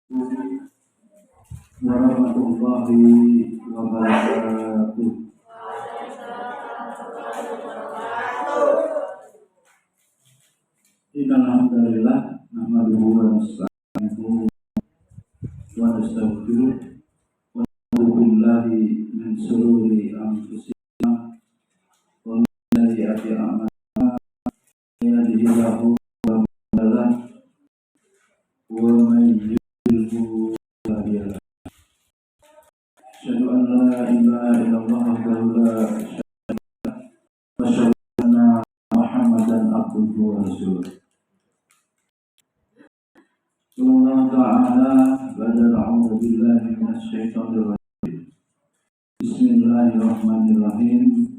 warahmatullahi wabarakatuh. Alhamdulillah, nahmaduhu wa nasta'inuhu wa nastaghfiruh wa na'udzu billahi min shururi anfusina wa min sayyiati a'malina. Yahdihillahu wa man yudlil fala hadiya lahu. Asyhadu an la ilaha illallah wahdahu la syarika lahu wa asyhadu anna Muhammadan abduhu wa rasuluh. Allah Ta'ala badal a'udzu billahi minasyaitonir rajim. Bismillahirrahmanirrahim.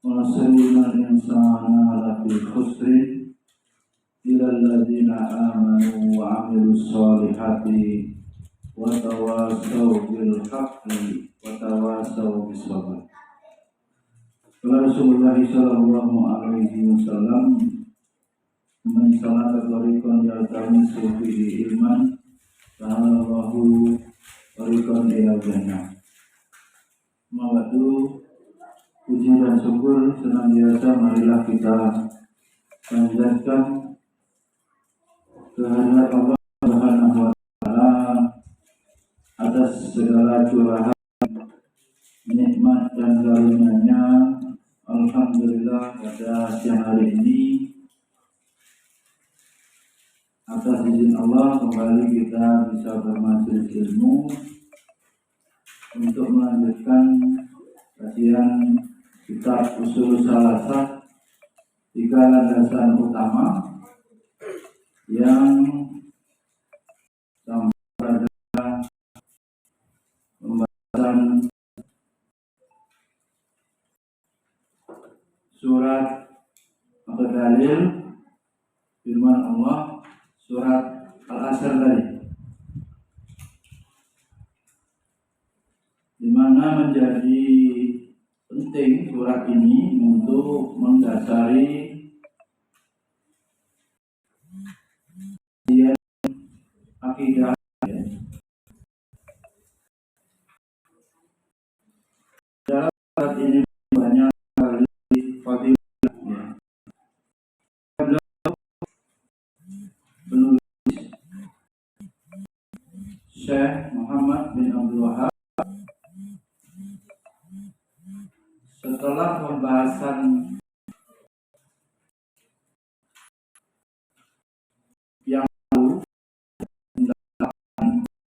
Wa sayyidina insana lafi khusrin illa alladziina aamanu wa 'amilus shalihati wa tawassaw bil haqqi wa tawassaw bis sabr. Rasulullah sallallahu alaihi wasallam man salaka tariqan yaltamisu fihi ilman sahalallahu tariqan ila jannah. Mawadu puji dan syukur senantiasa marilah kita panjatkan kehadirat Allah Subhanahu wa taala atas segala curahan nikmat dan karunia-Nya. Alhamdulillah, pada siang hari ini atas izin Allah kembali kita bisa bermajelis ilmu untuk melanjutkan kajian kitab Ushul Shalasah, 3 landasan utama yang sampai pada pembahasan surat atau dalil firman Allah surat Al-Asr tadi, di mana menjadi penting surat ini untuk mendasari akidah. Dalam surat ini banyak sekali fadilahnya. Penulis Syekh Muhammad bin Abdul Wahab setelah pembahasan yang lalu tentang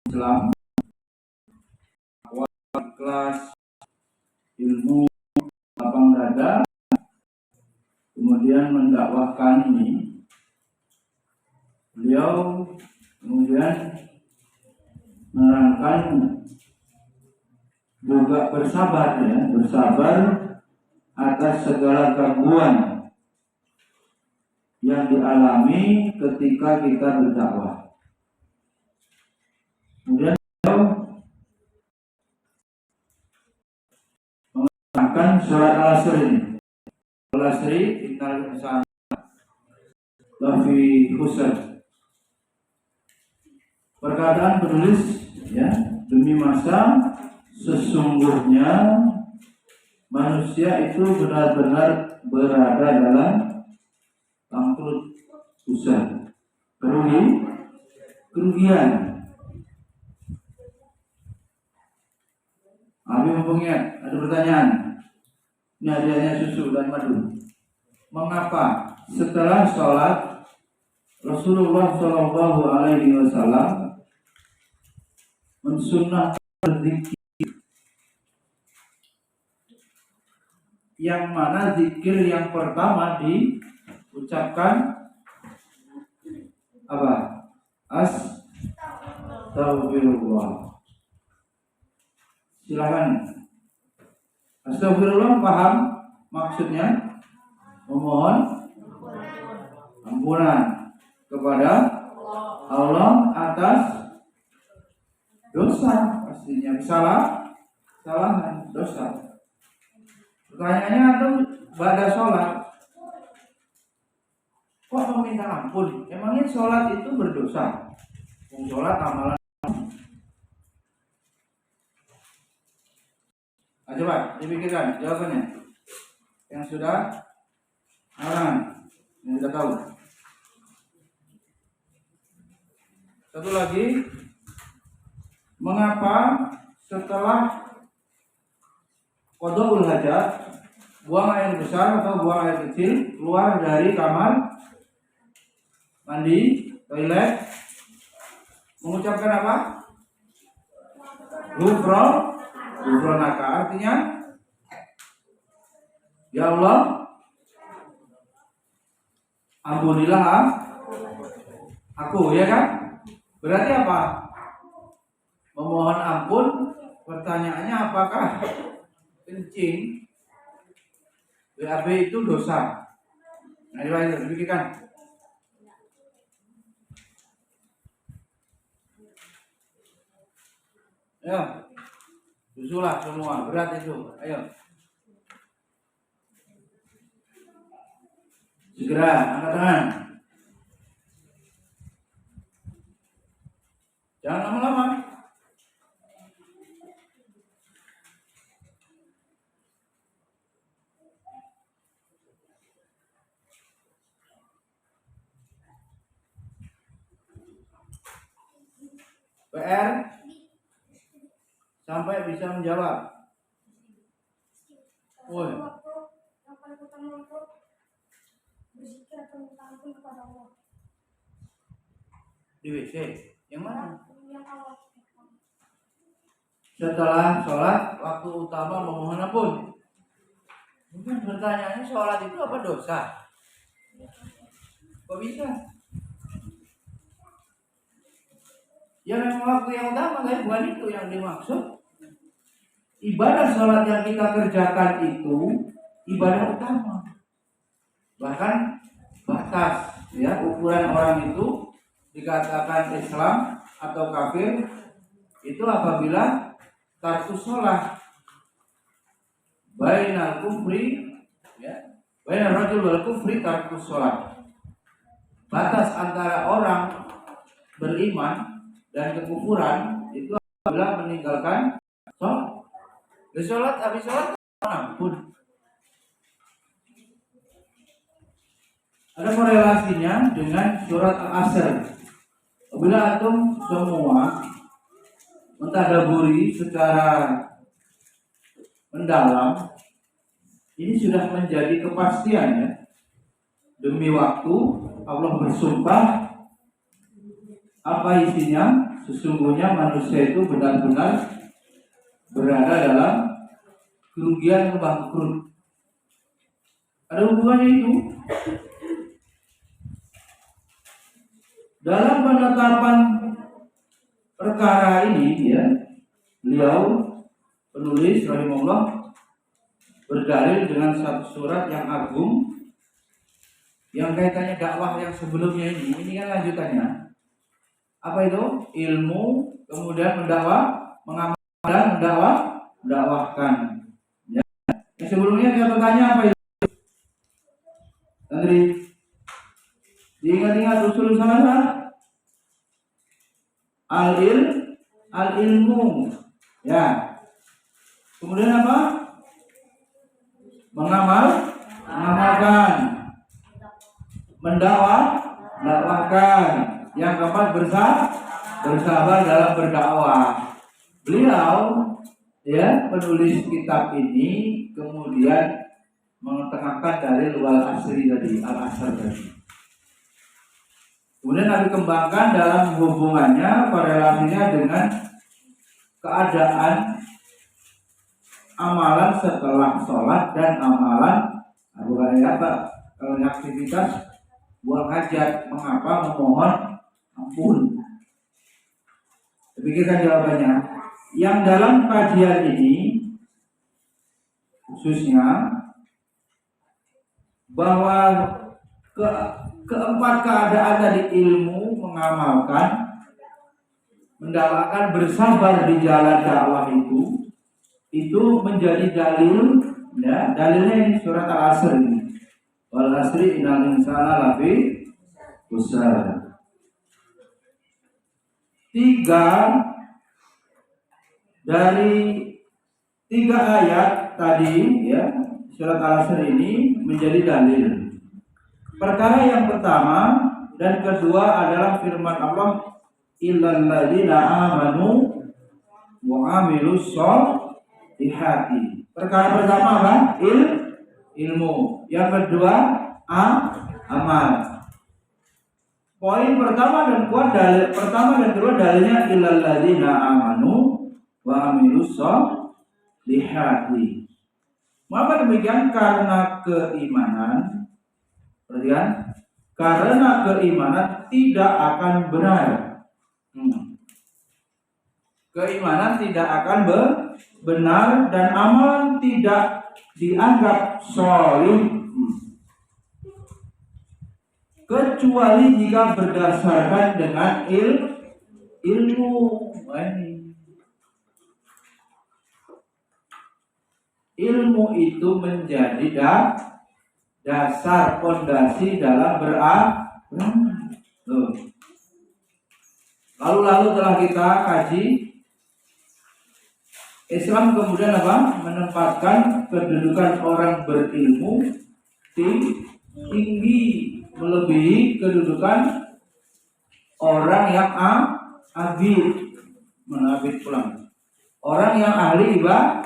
Islam, awal kelas ilmu lapang dada, kemudian mendakwahkan ini, beliau kemudian menerangkan juga bersabar atas segala gangguan yang dialami ketika kita berdakwah. Kemudian beliau mengatakan surat Al-Asr ini. Al-Asr innal insana lafi khusr. Perkataan penulis, ya, demi masa sesungguhnya manusia itu benar-benar berada dalam bangkrut, khusr, kerugian. Abi mumpungnya ada pertanyaan. Ini hadiahnya susu dan madu. Mengapa setelah sholat Rasulullah Shallallahu Alaihi Wasallam mensunnahkan berzikir, yang mana zikir yang pertama diucapkan apa? Astagfirullah. Silakan. Astagfirullah paham maksudnya? Memohon ampunan kepada Allah atas dosa, pastinya kesalahan, dosa. Pertanyaannya atau pada sholat, kok meminta ampun? Emangnya sholat itu berdosa? Sholat amalan coba dipikirkan jawabannya. Yang sudah yang sudah tahu. Satu lagi, mengapa setelah qadaul hajat, buang air besar atau buang air kecil, keluar dari kamar mandi, toilet, mengucapkan apa? Ghufranaka, artinya ya Allah, ampunilah aku, ya kan? Berarti apa? Memohon ampun. Pertanyaannya, apakah kencing BAB itu dosa? Nah, itu dipikirkan. Ayo, susulah semua, berat itu. Ayo, segera angkat tangan. Jangan lama-lama. PR sampai bisa menjawab. Woi. Di WC yang mana? Setelah sholat, waktu utama memohon ampun. Mungkin pertanyaannya, sholat itu apa dosa? Kok bisa? Ya memang waktu yang utama, kan? Bukan itu yang dimaksud. Ibadah sholat yang kita kerjakan itu ibadah utama. Bahkan batas, ya, ukuran orang itu dikatakan Islam atau kafir itu apabila tarkus sholat. Bainal kufri, ya, bainal rajul wal kufri tarkus sholat. Batas antara orang beriman dan kekufuran itu apabila meninggalkan sholat. Sholat habis sholat ampun. Ada korelasinya dengan surat Al-Asr. Apabila antum semua mentadaburi secara mendalam, ini sudah menjadi kepastian, ya. Demi waktu Allah bersumpah, apa isinya? Sesungguhnya manusia itu benar-benar berada dalam kerugian kebangkrut. Ada hubungannya itu. Dalam penetapan perkara ini, ya, beliau penulis rahimahullah berdalil dengan satu surat yang agung yang kaitannya dakwah yang sebelumnya ini. Ini kan lanjutannya. Apa itu? Ilmu, kemudian mendakwah, mengamalkan, dan mendakwahkan. Ya. Yang sebelumnya catatannya apa itu? Andri, diingat-ingat usul salah. Al-ilmu, ya. Kemudian apa? Mengamalkan, mendakwahkan. Yang keempat, bersabar dalam berdakwah. Beliau, ya, penulis kitab ini kemudian mengetengahkan dari Al-Asri tadi, Al-Asr tadi. Kemudian kami kembangkan dalam hubungannya, korelasinya dengan keadaan amalan setelah sholat dan amalan kalau aktivitas buang hajat. Mengapa memohon ampun? Pikirkan jawabannya. Yang dalam kajian ini khususnya bahwa keempat keadaan tadi, ilmu, mengamalkan, mendapatkan, bersabar di jalan dakwah itu menjadi dalil, ya. Dalilnya ini surat Al-Asr ini. Wal asri innal insana lafi khusr. 3 dari Tiga ayat tadi ya surat Al-Asr ini menjadi dalil. Perkara yang pertama dan kedua adalah firman Allah, illal ladzina amanu wa amilus sholihati. Perkara pertama apa? Ilmu. Yang kedua amal. Poin pertama dan kedua dalilnya illal ladzina amanu wa amilus sholihati. Maka demikian karena keimanan, perhatikan, karena keimanan tidak akan benar. Keimanan tidak akan benar dan amalan tidak dianggap sholih kecuali jika berdasarkan dengan ilmu. Ilmu itu menjadi dasar fondasi dalam beramal. Lalu telah kita kaji, Islam kemudian apa? Menempatkan kedudukan orang berilmu tinggi melebihi kedudukan orang yang abid. Menabid pulang. Orang yang ahli ibadah.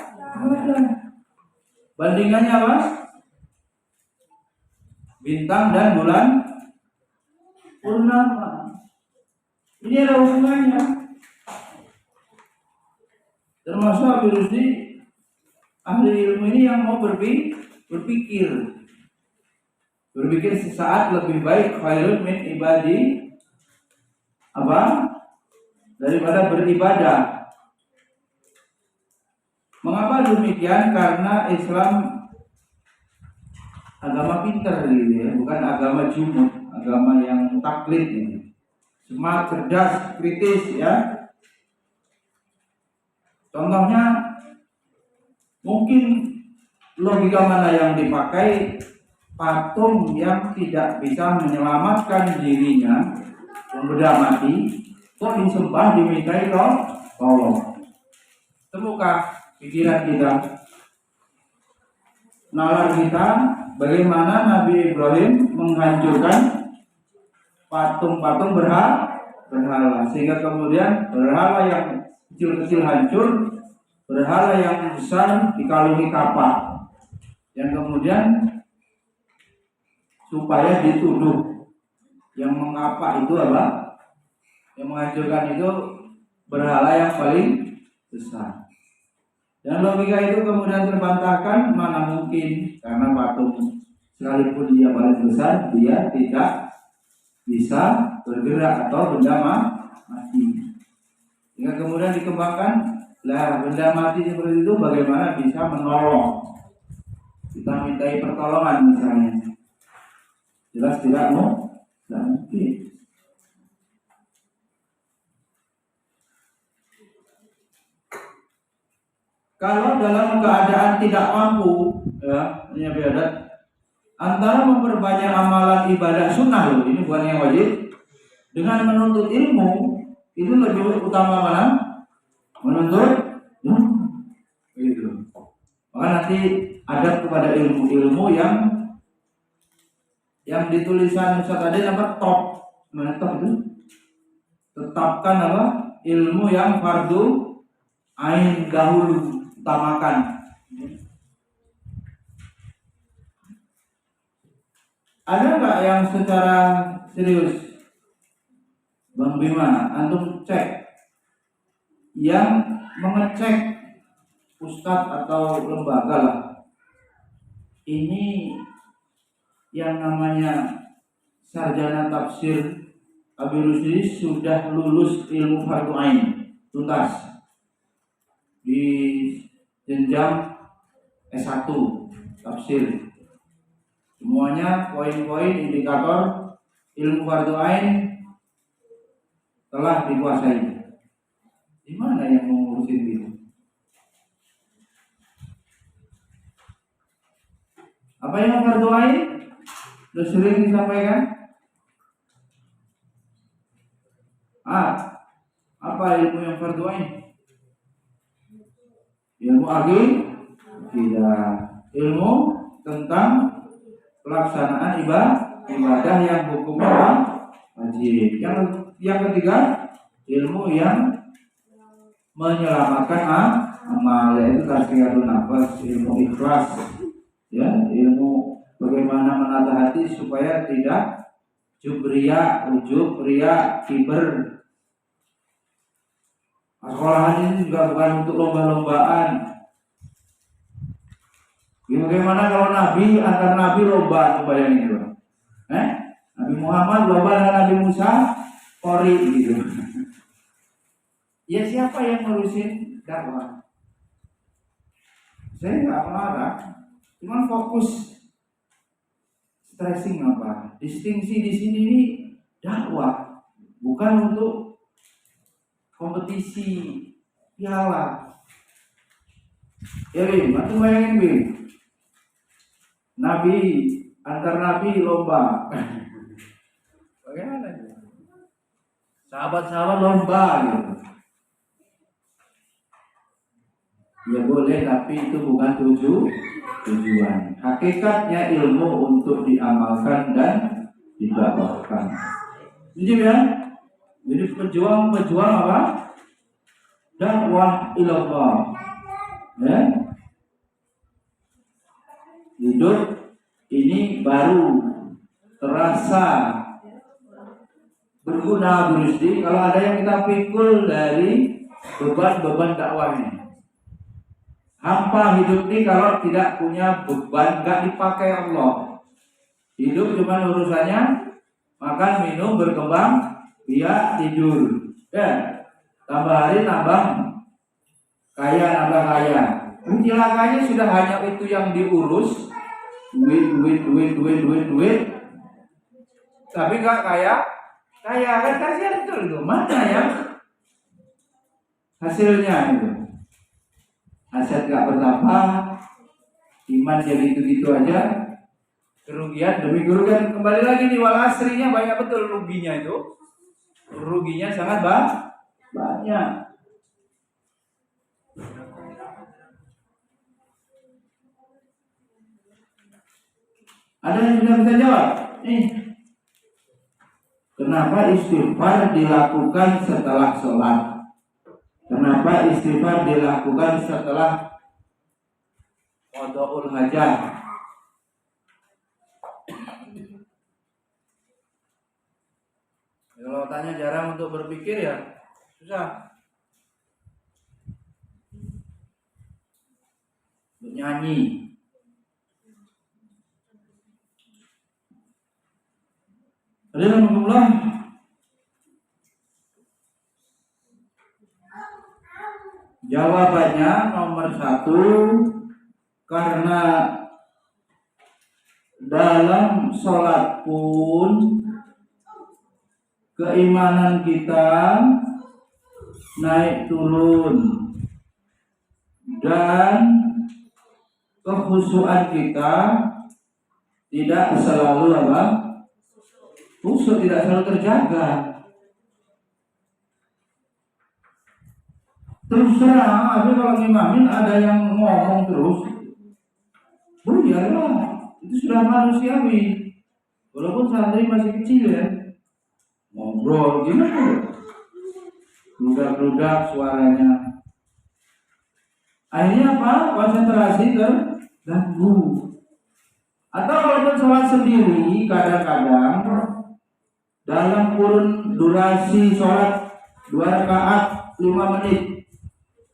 Bandingannya apa? Bintang dan bulan purnama. Ini ada hubungannya. Termasuk Habib Rusdi, ahli ilmu ini yang mau berpikir sesaat lebih baik khairun min ibadi apa? Daripada beribadah. Mengapa demikian? Karena Islam agama pintar gitu ya, bukan agama jumud, agama yang taklid ini. Smart, cerdas, kritis ya. Contohnya mungkin logika mana yang dipakai, patung yang tidak bisa menyelamatkan dirinya yang sudah mati kok disembah dimintai tolong. Temukah pikiran kita, nalar kita, bagaimana Nabi Ibrahim menghancurkan patung-patung berhala sehingga kemudian berhala yang kecil-kecil hancur, berhala yang besar dikalungi kapak, yang kemudian supaya dituduh yang mengapa itu apa? Yang menghancurkan itu berhala yang paling besar. Dan logika itu kemudian terbantahkan, mana mungkin, karena patung sekalipun dia paling besar, dia tidak bisa bergerak atau benda mati. Hingga kemudian dikembangkan, lah benda mati seperti itu bagaimana bisa menolong? Kita mintai pertolongan misalnya, jelas tidak mungkin. Kalau dalam keadaan tidak mampu, ya, ini beda antara memperbanyak amalan ibadah sunnah loh, ini bukan yang wajib, dengan menuntut ilmu, itu lebih utama mana? Menuntut itu. Maka nanti ada kepada ilmu yang ditulisan Ustaz tadi apa top, mana top itu? Tetapkan apa? Ilmu yang fardu ain dahulu, utamakan. Ada nggak yang secara serius, Bang Bima, antum cek yang mengecek ustadz atau lembaga lah, ini yang namanya sarjana tafsir Habib Rusdi sudah lulus ilmu fardu ain tuntas di jenjang S1 tafsir, semuanya poin-poin indikator ilmu fardu ain telah dikuasai. Di mana yang mau ngurusin itu? Apa yang fardu ain? Sudah sering disampaikan. Apa ilmu yang fardu ain? ilmu akidah, ilmu tentang pelaksanaan ibadah yang hukumnya wajib. Yang ketiga, ilmu yang menyelamatkan amal, yaitu tazkiyatun nafas, ilmu ikhlas, ya, ilmu bagaimana menata hati supaya tidak ujub ria, kiber. Sekolahan ini juga bukan untuk lomba-lombaan. Bagaimana kalau antar nabi lomba, bayangin itu. Nabi Muhammad lomba dengan Nabi Musa, Kori gitu. Ya siapa yang ngurusin dakwah? Saya nggak melarang, cuma fokus stressing apa? Distingsi di sini ini dakwah, bukan untuk kompetisi piala. Ya Bim, aku bayangin Bim, antar nabi lomba. Bagaimana? Sahabat-sahabat lomba gitu. Ya boleh, tapi itu bukan tujuan. Hakikatnya ilmu untuk diamalkan dan didakwahkan. Jadi ya, jadi pejuang apa? Dakwah ilallah. Ya. Hidup ini baru terasa berguna Gusti kalau ada yang kita pikul dari beban-beban dakwah ini. Hampa hidup ini kalau tidak punya beban, gak dipakai Allah. Hidup cuma urusannya makan, minum, berkembang, biak, tidur. Ya, tambah hari tambah kaya. Celakanya sudah hanya itu yang diurus, duit. Tapi gak kaya kan kasihan betul itu. Mana yang hasilnya itu? Aset gak bertambah, iman jadi gitu aja, kerugian demi kerugian. Kembali lagi nih, wal asrinya banyak betul ruginya itu. Ruginya sangat banyak. Ada yang sudah bisa jawab? Kenapa istighfar dilakukan setelah sholat? Kenapa istighfar dilakukan setelah qadaul hajat? Kalau tanya jarang untuk berpikir ya susah. Untuk nyanyi. Alhamdulillah. Jawabannya nomor 1, karena dalam sholat pun keimanan kita naik turun dan kekhusyuan kita tidak selalu khusyuk, tidak selalu terjaga. Terus terang, tapi kalau ngimamin ada yang ngomong terus, buyarlah, itu sudah manusiawi. Walaupun santri masih kecil ya, ngobrol gimana? Bludak-bludak suaranya. Akhirnya apa? Konsentrasi terganggu. Atau walaupun sholat sendiri, kadang-kadang dalam kurun durasi sholat 2 rakaat 5 menit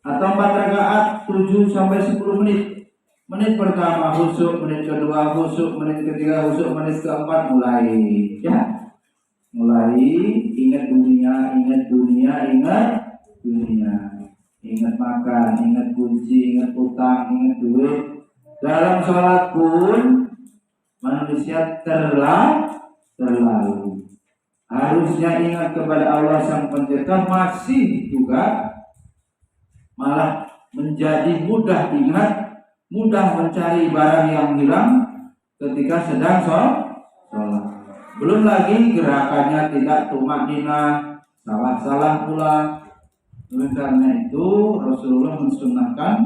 atau 4 rakaat 7 sampai 10 menit. Menit pertama khusyuk, menit kedua khusyuk, menit ketiga khusyuk, menit keempat mulai ingat dunia, ingat makan, ingat kunci, ingat utang, ingat duit. Dalam sholat pun manusia terlalu harusnya ingat kepada Allah Sang Pencipta, masih juga malah menjadi mudah ingat, mudah mencari barang yang hilang ketika sedang sholat. Belum lagi gerakannya tidak tumakninah, salah pula. Oleh karena itu Rasulullah mensunnahkan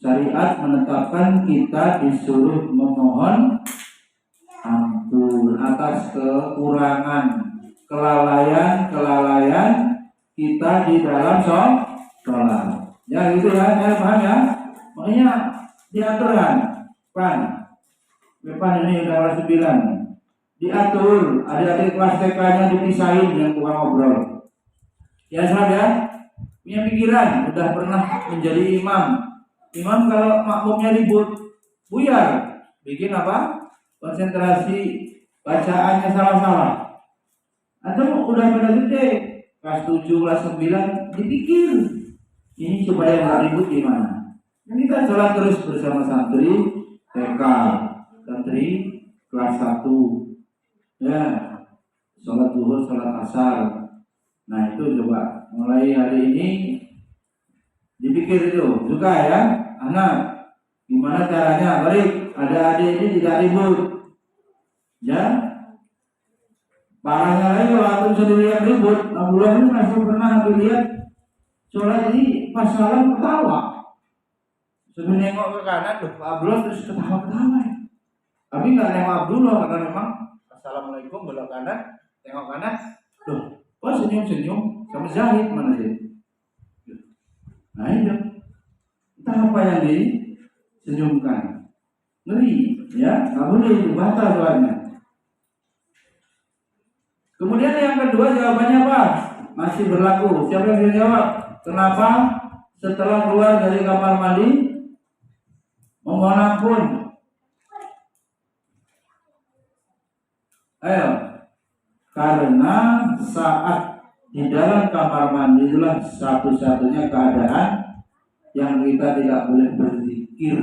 Syariat menetapkan kita disuruh memohon ampun atas kekurangan, kelalaian kita di dalam sholat. Ya gitu ya, saya paham ya. Makanya diaturan, Depan ini udah kelas 9. Diatur, adik-adik kelas TK-nya dipisahin yang tukang ngobrol. Ya sahabat ya, punya pikiran, udah pernah menjadi imam. Imam kalau makmumnya ribut, buyar, bikin apa? Konsentrasi bacaannya salah-salah. Atau udah pada gede, kelas 7, kelas 9, dipikir ini supaya nggak ribut gimana? Kita sholat terus bersama santri TK, santri kelas 1, ya, sholat zuhur, sholat asar. Nah itu coba mulai hari ini dipikir itu juga ya, anak, gimana caranya? Baik, ada adik ini tidak ribut, ya. Parahnya lagi kalau antum sendiri yang ribut, bulan ini masih pernah lihat sholat ini pas salam ketawa. Sebelum nengok ke kanan, Pak Abdullah terus ketawa-ketawa. Tapi nggak nengok Abdullah karena memang assalamualaikum belok kanan, tengok kanan, kok senyum-senyum sama Zahid mana sih? Nah itu, entah apa yang disenyumkan, ngeri, ya, nggak boleh itu batal soalnya. Kemudian yang kedua jawabannya apa? Masih berlaku. Siapa yang bisa jawab? Kenapa setelah keluar dari kamar mandi memohon ampun? Ayo. Karena saat di dalam kamar mandi itulah satu-satunya keadaan yang kita tidak boleh berzikir.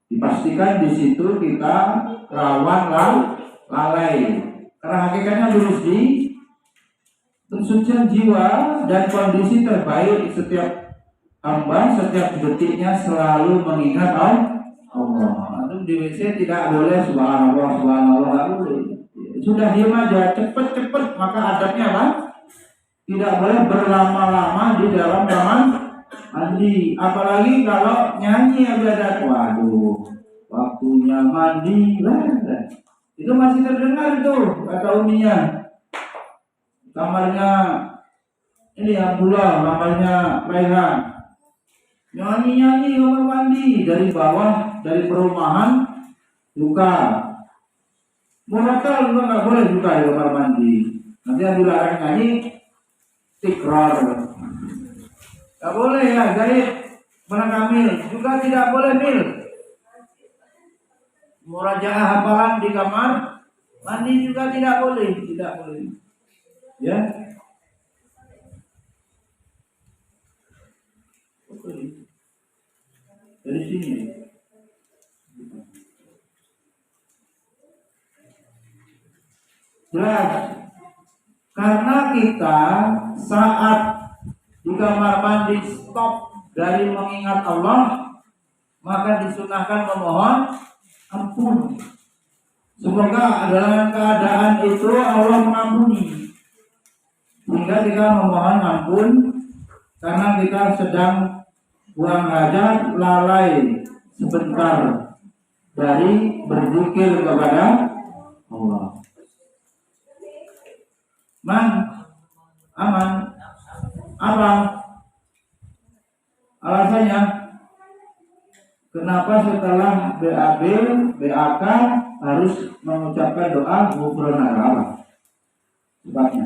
Dipastikan di situ kita rawan lalai. Karena hakikatnya lurus di kesucian jiwa dan kondisi terbaik setiap hamba setiap detiknya selalu mengingat Allah. Itu di WC tidak boleh subhanallah nggak boleh. Sudah diam aja, cepet maka adabnya apa? Tidak boleh berlama-lama di dalam kamar mandi. Apalagi kalau nyanyi ada waduh, waktunya mandi itu masih terdengar itu kata uminya. Kamarnya ini Abdullah, kamarnya Raihan, nyanyi kamar mandi dari bawah, dari perumahan buka. Murotal juga nggak boleh buka di kamar mandi. Nanti yang dilarang nyanyi tikrar. Nggak boleh ya, jadi menakamil juga tidak boleh mil. Murajaah hafalan di kamar mandi juga tidak boleh. Ya. Oke. Dari sini. Jelas. Karena kita saat di kamar mandi stop dari mengingat Allah, maka disunahkan memohon ampun. Semoga dalam keadaan itu Allah mengampuni. Sehingga kita memohon ampun karena kita sedang buang hajat, lalai sebentar dari berzikir kepada Allah. Aman. Apa alasannya? Kenapa setelah BAB, BAK harus mengucapkan doa ghufranaka? Apa sebabnya?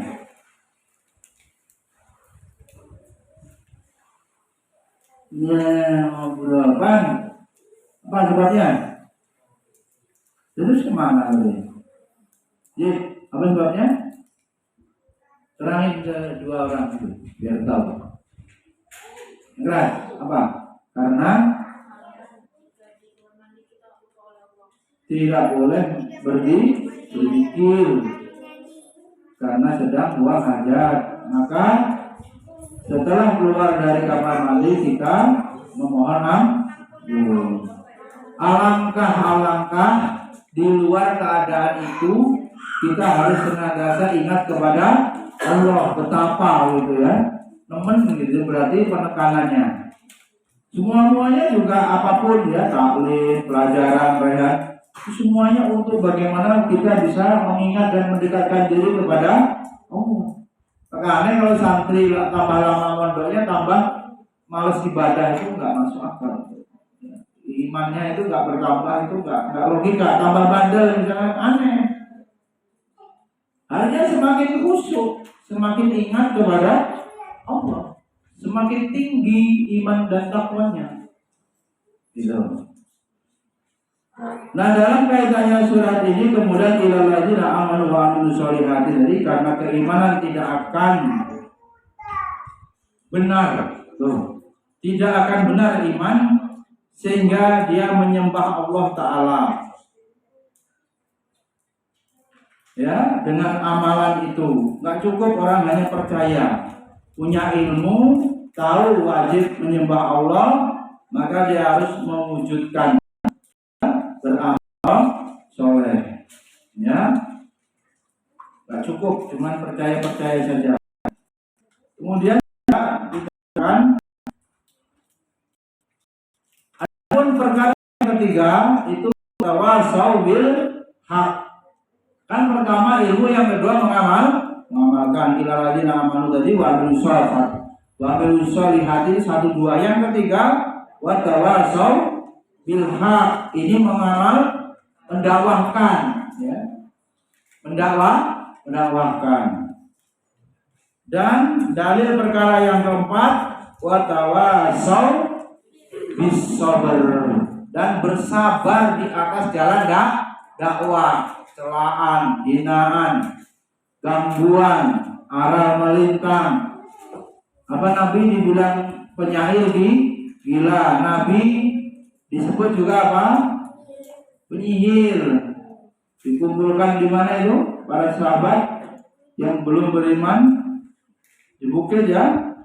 Ya, ngobrol apa sebabnya? Terus kemana lagi? Jadi, apa sebabnya? Terangin ke dua orang itu, biar tahu. Keras, apa? Karena tidak boleh berzikir karena sedang buang hajat. Maka setelah keluar dari kamar mandi kita memohon ampun. Alangkah di luar keadaan itu kita harus senantiasa ingat kepada Allah, betapa gitu ya. Nemen gitu berarti penekanannya. Semuanya juga apapun ya, taklim, pelajaran, rehat, semuanya untuk bagaimana kita bisa mengingat dan mendekatkan diri kepada Allah. Makanya kalau santri tambah lama mondoknya tambah males ibadah itu nggak masuk akal. Imannya itu nggak bertambah, itu nggak logika. Tambah bandel misalnya, aneh. Hanya semakin khusyuk, semakin ingat kepada Allah, semakin tinggi iman dan takwanya. Gitu. Nah, dalam kaitannya surat ini kemudian ilal ladzina amanu wa amilus sholihati, jadi karena keimanan tidak akan benar, tidak akan benar iman sehingga dia menyembah Allah Ta'ala ya dengan amalan itu. Nggak cukup orang hanya percaya, punya ilmu, tahu wajib menyembah Allah, maka dia harus mewujudkan beramal soleh ya. Nggak cukup cuman percaya saja. Kemudian dikatakan adapun perkara ketiga itu tawasau bil haq. Kan pertama ilmu, yang kedua mengamalkan ilal ladzina amanu tadi wa amilus sholihati 1 2. Yang ketiga wa tawasau bil haq, ini mendakwahkan ya. Mendakwahkan. Dan dalil perkara yang keempat wa tawasau bis sabr, dan bersabar di atas jalan dakwah. Celaan, hinaan, gangguan, arah melintang. Apa Nabi dibilang penyair gila, Nabi disebut juga apa? Penyihir. Dikumpulkan di mana itu para sahabat yang belum beriman di bukit ya.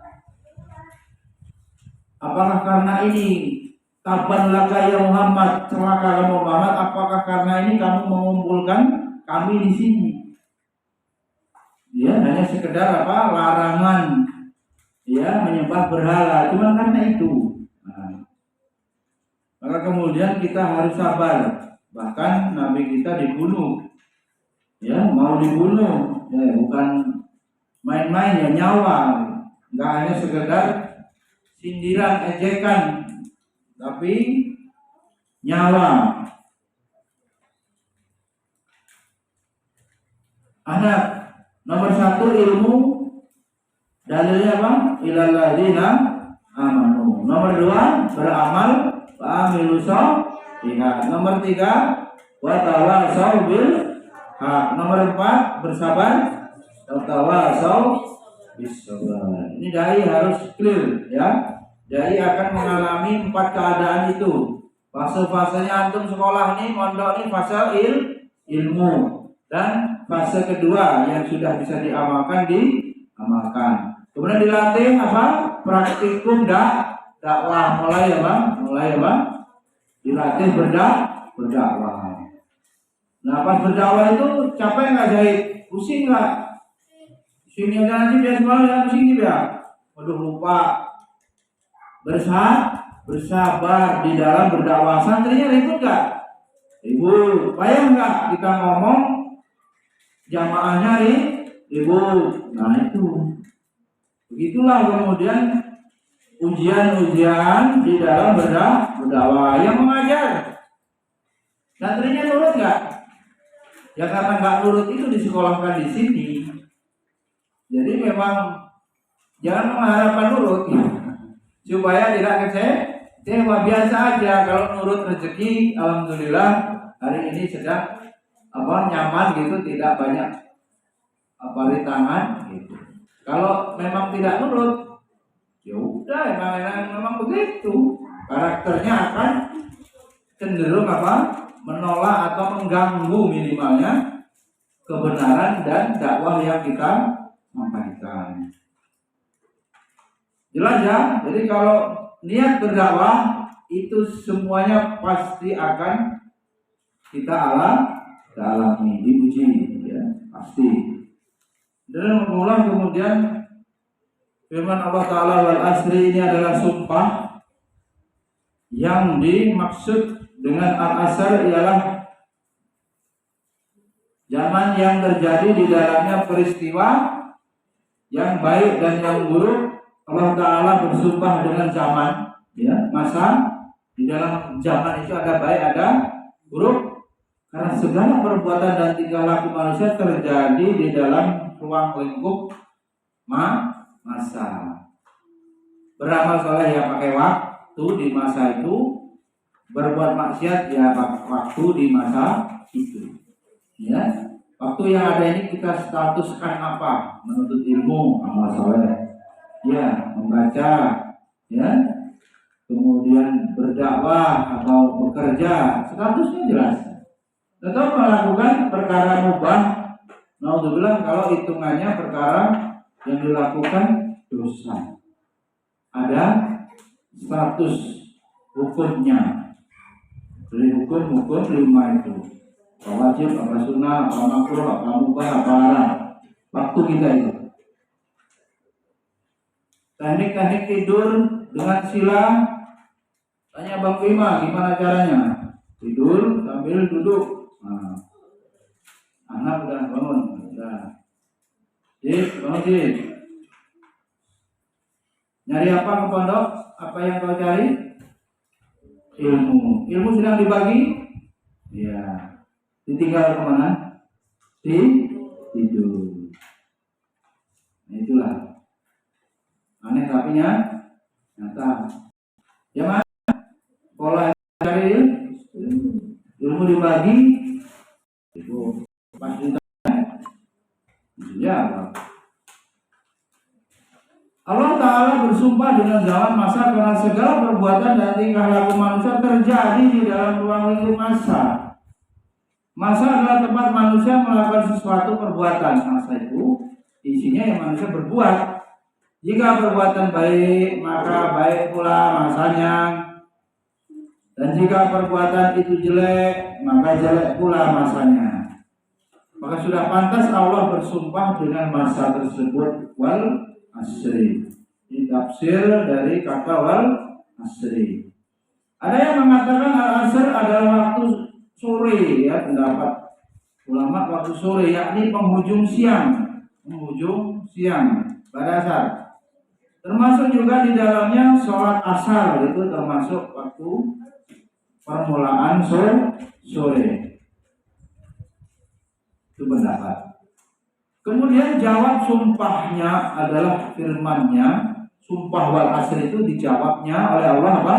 Apakah karena ini taban laka ya Muhammad, celaka kamu Muhammad, apakah karena ini kamu mengumpulkan kami di sini? Ya, hanya sekedar apa? Larangan ya menyembah berhala, cuma karena itu. Nah, maka kemudian kita harus sabar. Bahkan Nabi kita dibunuh. Ya, mau dibunuh. Ya, bukan main-main ya, nyawa. Enggak hanya sekedar sindiran, ejekan, tapi nyawa. Ada nomor 1 ilmu, dalilnya apa? Ilal ladzina amanu. Nomor 2 beramal, wa amilus sholihati. Nomor 3 wa tawasau bil haq. Nomor 4 bersabar, wa tawasau bis sabr. Ini dai harus clear ya. Jadi akan mengalami 4 keadaan itu. Fase-fasenya antum sekolah nih, mondok nih, fase ilmu. Dan fase kedua yang sudah bisa diamalkan, diamalkan. Kemudian dilatih apa? Praktikum dakwah. Mulai apa? Dilatih berdakwah. Nah, pas berdakwah itu capek nggak Zahid? Pusing nggak? Pusing aja nanti biar sekolah pusing ya. Waduh, lupa. Bersabar di dalam berdakwah. Santrinya ribut gak? Ribut. Payah gak kita ngomong jamaahnya ribut? Nah itu. Begitulah kemudian ujian-ujian di dalam berdakwah. Yang mengajar santrinya nurut gak? Ya karena gak nurut itu disekolahkan di sini. Jadi memang jangan mengharapkan nurut supaya tidak kecewa. Biasa aja. Kalau nurut rezeki, alhamdulillah hari ini sedang nyaman gitu, tidak banyak rintangan gitu. Kalau memang tidak nurut, ya udah memang begitu. Karakternya akan cenderung menolak atau mengganggu minimalnya kebenaran dan dakwah yang kita sampaikan. Jelas ya. Jadi kalau niat berdakwah itu semuanya pasti akan kita alami, diuji ya, pasti. Dan mengulang kemudian firman Allah Ta'ala wal asri, ini adalah sumpah Yang dimaksud dengan al-asar ialah zaman yang terjadi di dalamnya peristiwa yang baik dan yang buruk. Allah Ta'ala bersumpah dengan zaman, ya, masa. Di dalam zaman itu ada baik, ada buruk, karena segala perbuatan dan tingkah laku manusia terjadi di dalam ruang lingkup masa. Beramal soleh ya pakai waktu di masa itu, berbuat maksiat ya waktu di masa itu. Ya, waktu yang ada ini kita statuskan apa? Menuntut ilmu, amal soleh. Ya, membaca, ya, kemudian berdakwah atau bekerja, statusnya jelas. Tetap melakukan perkara mubah, naudzubillah kalau hitungannya perkara yang dilakukan dosa. Ada status hukumnya. Dari hukum 5 itu. Apa wajib, apa sunnah, apa makruh, apa mubah, apa haram. Waktu kita itu. Teknik-teknik tidur dengan sila. Tanya Bang Bima, gimana caranya? Tidur sambil duduk. Nah, anak udah bangun. Udah. Bangun Dik. Nyari apa ke pondok? Apa yang kau cari? Ilmu. Ilmu sedang dibagi? Ya. Ditinggal kemana? Tidur. Nah, itulah. Aneh tapi nyata. Ya mas? Pola cari ilmu dibagi itu pasti ya. Allah Ta'ala bersumpah dengan zaman masa karena segala perbuatan dan tingkah laku manusia terjadi di dalam ruang lingkup masa. Masa adalah tempat manusia melakukan sesuatu perbuatan. Masa itu isinya yang manusia berbuat. Jika perbuatan baik, maka baik pula masanya. Dan jika perbuatan itu jelek, maka jelek pula masanya. Maka sudah pantas Allah bersumpah dengan masa tersebut. Wal asri. Ini tafsir dari kata wal asri. Ada yang mengatakan al-asr adalah waktu sore, ya, pendapat ulama waktu sore, yakni penghujung siang pada asar. Termasuk juga di dalamnya sholat asar, itu termasuk waktu permulaan sore. Itu pendapat. Kemudian jawab sumpahnya adalah firman-Nya. Sumpah wal asr itu dijawabnya oleh Allah apa?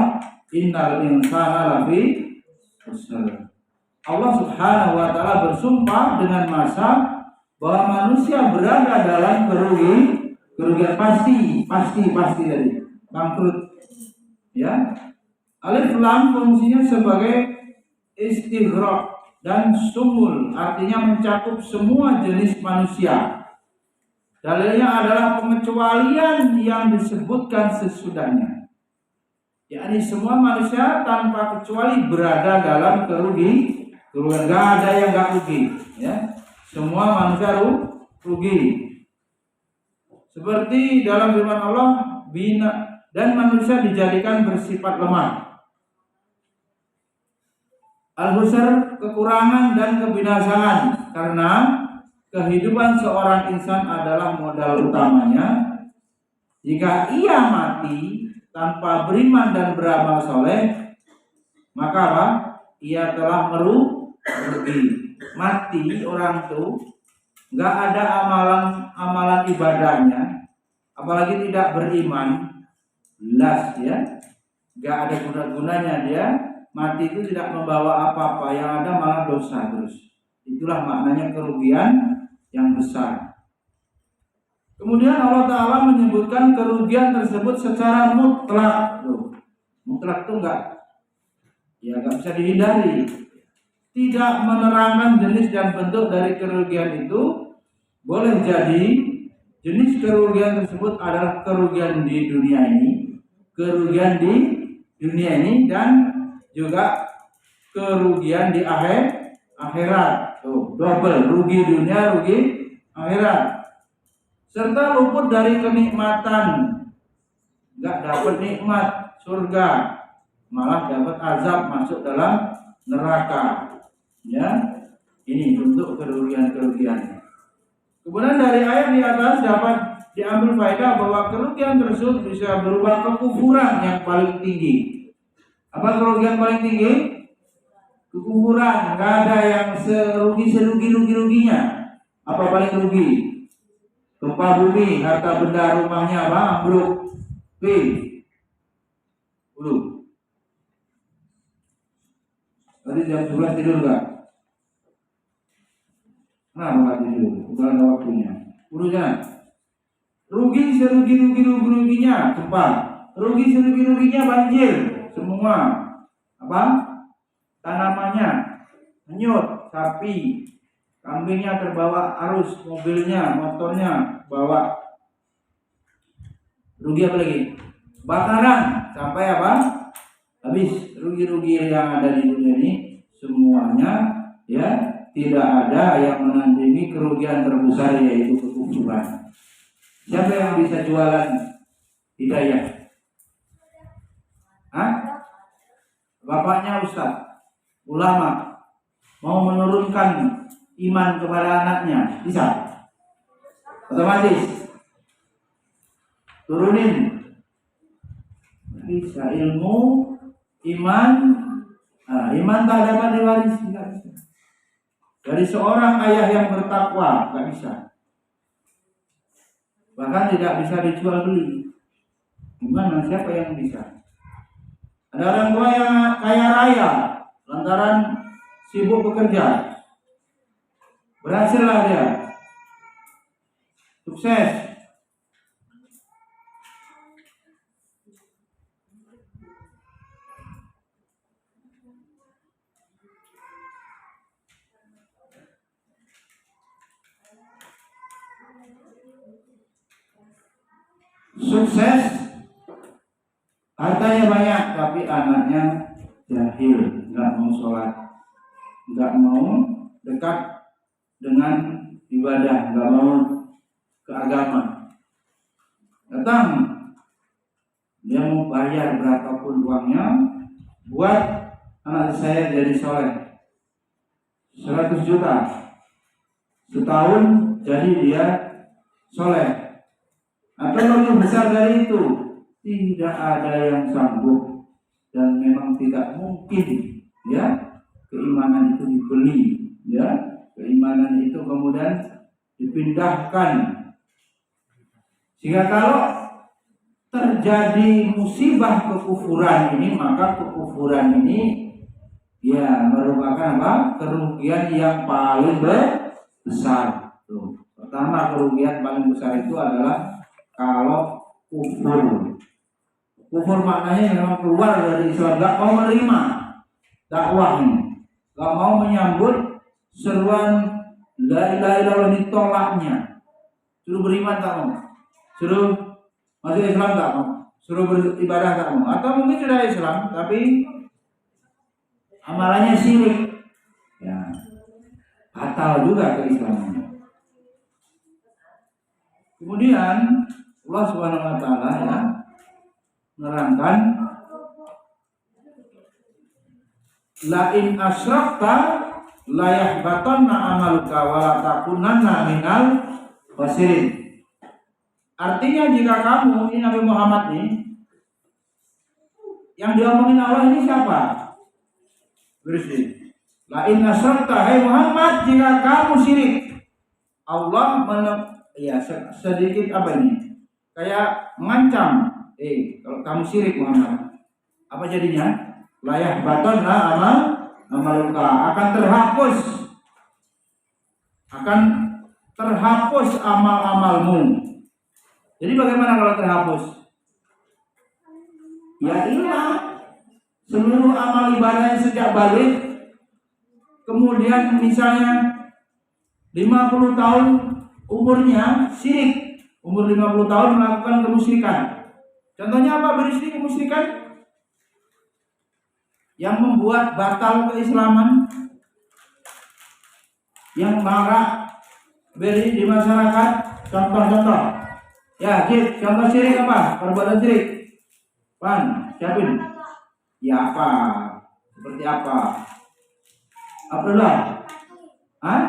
Innal insana lafi khusr. Allah Subhanahu wa taala bersumpah dengan masa bahwa manusia berada dalam kerugian pasti tadi, bangkrut. Ya. Alif lam fungsinya sebagai istighraq dan sumul, artinya mencakup semua jenis manusia. Dalilnya adalah pengecualian yang disebutkan sesudahnya. Yakni semua manusia tanpa kecuali berada dalam kerugian. Gak ada yang gak rugi, ya. Semua manusia rugi. Seperti dalam firman Allah, bina dan manusia dijadikan bersifat lemah. Al-husr, kekurangan dan kebinasaan, karena kehidupan seorang insan adalah modal utamanya. Jika ia mati tanpa beriman dan beramal soleh, maka apa? Ia telah merugi. Mati orang itu nggak ada amalan ibadahnya, apalagi tidak beriman, jelas ya, nggak ada guna-gunanya dia. Mati itu tidak membawa apa-apa, yang ada malah dosa terus. Itulah maknanya kerugian yang besar. Kemudian Allah Ta'ala menyebutkan kerugian tersebut secara mutlak. Mutlak itu nggak bisa dihindari. Tidak menerangkan jenis dan bentuk dari kerugian itu. Boleh jadi jenis kerugian tersebut adalah kerugian di dunia ini, dan juga kerugian di akhirat. Double, rugi dunia, rugi akhirat. Serta luput dari kenikmatan, nggak dapat nikmat surga, malah dapat azab, masuk dalam neraka. Ya, ini bentuk kerugian-kerugian. Kemudian dari ayat di atas dapat diambil faedah bahwa kerugian tersebut bisa berupa kekufuran yang paling tinggi. Apa kerugian paling tinggi? Kekufuran. Nggak ada yang serugi-ruginya. Apa paling rugi? Gempa bumi, harta benda rumahnya apa? Ambruk. Belum. Tadi jam 11 tidur nggak? Kenapa nggak tidur? Udah ada waktunya. Urusan. Rugi serugi-ruginya gempa. Rugi serugi-ruginya banjir. Semua apa? Tanamannya hanyut, sapi, kambingnya terbawa arus, mobilnya, motornya bawa. Rugi apa lagi? Bakaran sampai apa? Habis. Rugi-rugi yang ada di dunia ini semuanya, ya, tidak ada yang menandingi kerugian terbesar, yaitu kekufuran. Siapa yang bisa jualan hidayah? Hah? Bapaknya ustaz, ulama, mau menurunkan iman kepada anaknya, bisa? Otomatis turunin. Bisa. Ilmu, iman, iman tak dapat diwarisi, nggak bisa. Dari seorang ayah yang bertakwa, nggak bisa. Bahkan tidak bisa dijual beli. Gimana? Siapa yang bisa? Ada orang tua yang kaya raya lantaran sibuk bekerja, berhasillah dia, sukses. Sukses, hartanya banyak, tapi anaknya jahil, nggak mau sholat, nggak mau dekat dengan ibadah, nggak mau ke agama. Datang, dia mau bayar berapapun uangnya buat anak saya jadi soleh. 100 juta setahun jadi dia soleh. Atau lebih besar dari itu, tidak ada yang sanggup, dan memang tidak mungkin, ya, keimanan itu dibeli, ya, keimanan itu kemudian dipindahkan. Sehingga kalau terjadi musibah kekufuran ini, maka kekufuran ini, ya, merupakan apa? Kerugian yang paling besar. Tuh. Pertama, kerugian paling besar itu adalah kalau kufur. Kufur maknanya memang keluar dari Islam, gak mau menerima dakwah ini, gak mau menyambut seruan la ilaha illallah, ditolaknya. Suruh beriman tak mau, suruh masuk Islam tak mau, suruh beribadah tak mau. Atau mungkin sudah Islam tapi amalannya syirik, ya, batal juga keislamannya. Kemudian Allah Subhanahu wa taala, ya, menerangkan la in asyrakta la yahbatanna amaluka wa la takunanna minal khasirin. Artinya jika kamu, ini Nabi Muhammad nih, yang diomongin Allah ini siapa? Berisi. La in asyrakta, hai Muhammad, jika kamu syirik, Allah ya, sedikit apa ini? Kayak mengancam, kalau kamu syirik Muhammad, apa jadinya? Layah baton lah amaluka, akan terhapus amal-amalmu. Jadi bagaimana kalau terhapus? Ya hilang seluruh amal ibadahnya sejak balik. Kemudian misalnya 50 tahun umurnya syirik, umur 50 tahun melakukan kemusyrikan. Contohnya apa? Berisi kemusyrikan yang membuat batal keislaman, yang marak beri di masyarakat. Contoh-contoh, ya, contoh syirik apa? Perbuatan syirik. Siapin. Ya apa? Seperti apa? Abdullah? Hah?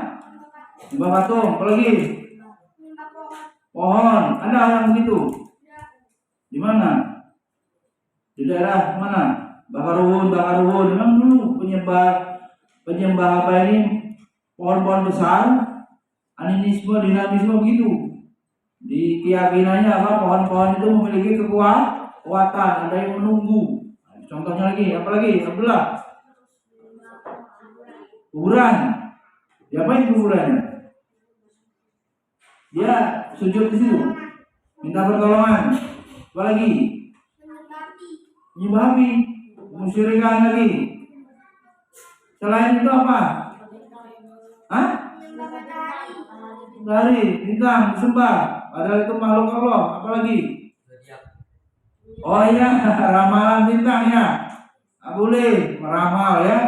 Nyembah patung, apa lagi? Pohon. Ada yang begitu? Di mana? Di daerah mana? Bakaruhun. Memang dulu penyembah apa ini? Pohon-pohon besar, animisme, dinamisme begitu. Di keyakinannya apa? Pohon-pohon itu memiliki kekuatan, ada yang menunggu. Contohnya lagi, apa lagi? Abdullah? Kuburan. Diapain kuburannya? Dia sujud di situ, minta pertolongan. Apa lagi? Menyembah api, musyrikan lagi. Selain itu apa? Hah? Dari bintang disembah, padahal itu makhluk Allah. Apa lagi? Oh iya, ramalan bintang ya. Nggak boleh meramal ya.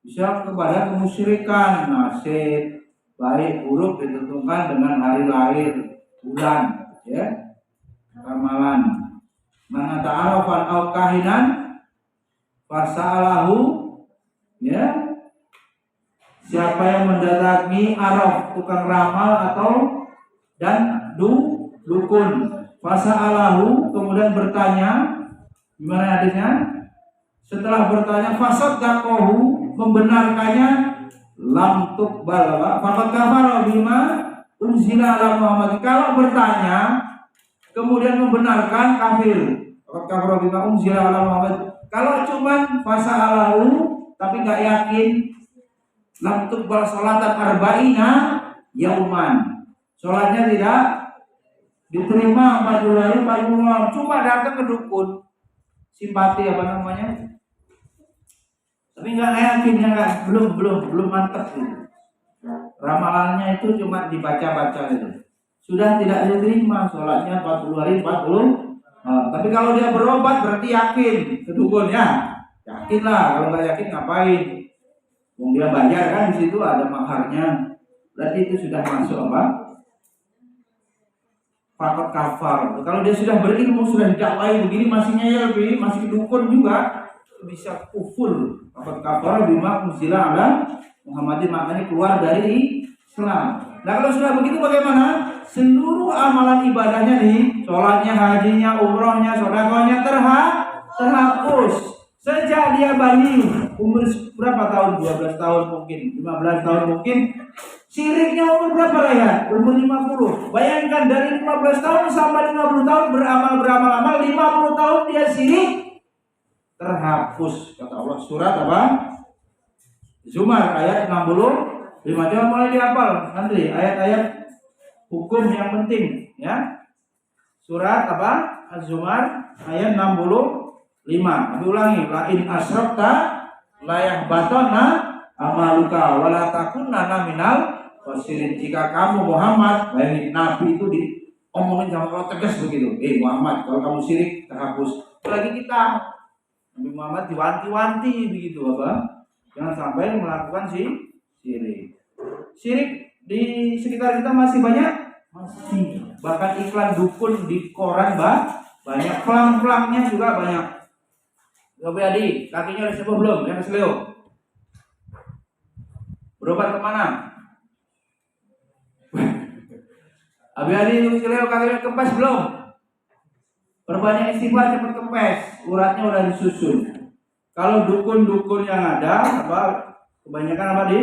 Bisa kepada kemusyrikan, nasib baik buruk ditentukan dengan hari lahir bulan ya. Ramalan. Mana ta'arafan au kahinan fasa'alahu ya. Siapa yang mendatangi araf, tukang ramal atau dan dukun, fasa'alahu, kemudian bertanya, gimana hadisnya? Setelah bertanya, fasaddaqahu, membenarkannya, lam tuqbal, faqad kafara bima unzila ala Muhammad. Kalau bertanya kemudian membenarkan, kafir. Faqad kafara bima unzila ala Muhammad. Kalau cuman fasa'alahu tapi nggak yakin, lam tuqbal salatan arba'ina yauman. Salatnya tidak diterima 40 hari 40 malam. Cuma datang ke dukun, simpati apa namanya? Tapi nggak yakin, belum mantap gitu. Ramalannya itu cuma dibaca-baca gitu. Sudah tidak diterima, sholatnya 40 hari 40 malam. Tapi kalau dia berobat berarti yakin ke dukun ya. Yakinlah, kalau nggak yakin ngapain? Wong dia bayar kan, di situ ada maharnya. Berarti itu sudah masuk apa? Fakot kafar. Kalau dia sudah berilmu, sudah dakwai begini masih ngeyel, masih dukun juga, bisa kufur. Fakot kafar bima unzila ala Muhammadin, maknanya keluar dari Islam. Nah kalau sudah begitu bagaimana? Seluruh amalan ibadahnya nih, sholatnya, hajinya, umrohnya, sedekahnya terhapus. Sejak dia balik, umur berapa tahun? 12 tahun mungkin, 15 tahun mungkin. Syiriknya umur berapa ya? Umur 50. Bayangkan dari 15 tahun sampai 50 tahun beramal, 50 tahun dia syirik, terhapus. Kata Allah, surat apa? Zumar ayat 65. Coba mulai dihafal nanti ayat-ayat hukum yang penting ya. Surat apa? Az-Zumar ayat 65. Kami ulangi, la in asyrakta la yahbatana amaluka wa la takunanna minal khasirin. Jika kamu Muhammad, bayangin Nabi itu diomongin sama Allah tegas begitu. Muhammad, kalau kamu syirik terhapus. Apalagi kita, Nabi Muhammad diwanti-wanti begitu apa? Jangan sampai melakukan syirik. Syirik di sekitar kita masih banyak, masih. Bahkan iklan dukun di koran banyak, pelang-pelangnya juga banyak. Gak Adi, kakinya udah sembuh belum? Yang seleo. Berobat kemana? Abi Adi itu seleo, kakinya kempes belum? Perbanyak istighfar, cepat kempes. Uratnya udah disusun. Kalau dukun-dukun yang ada, kebanyakan apa di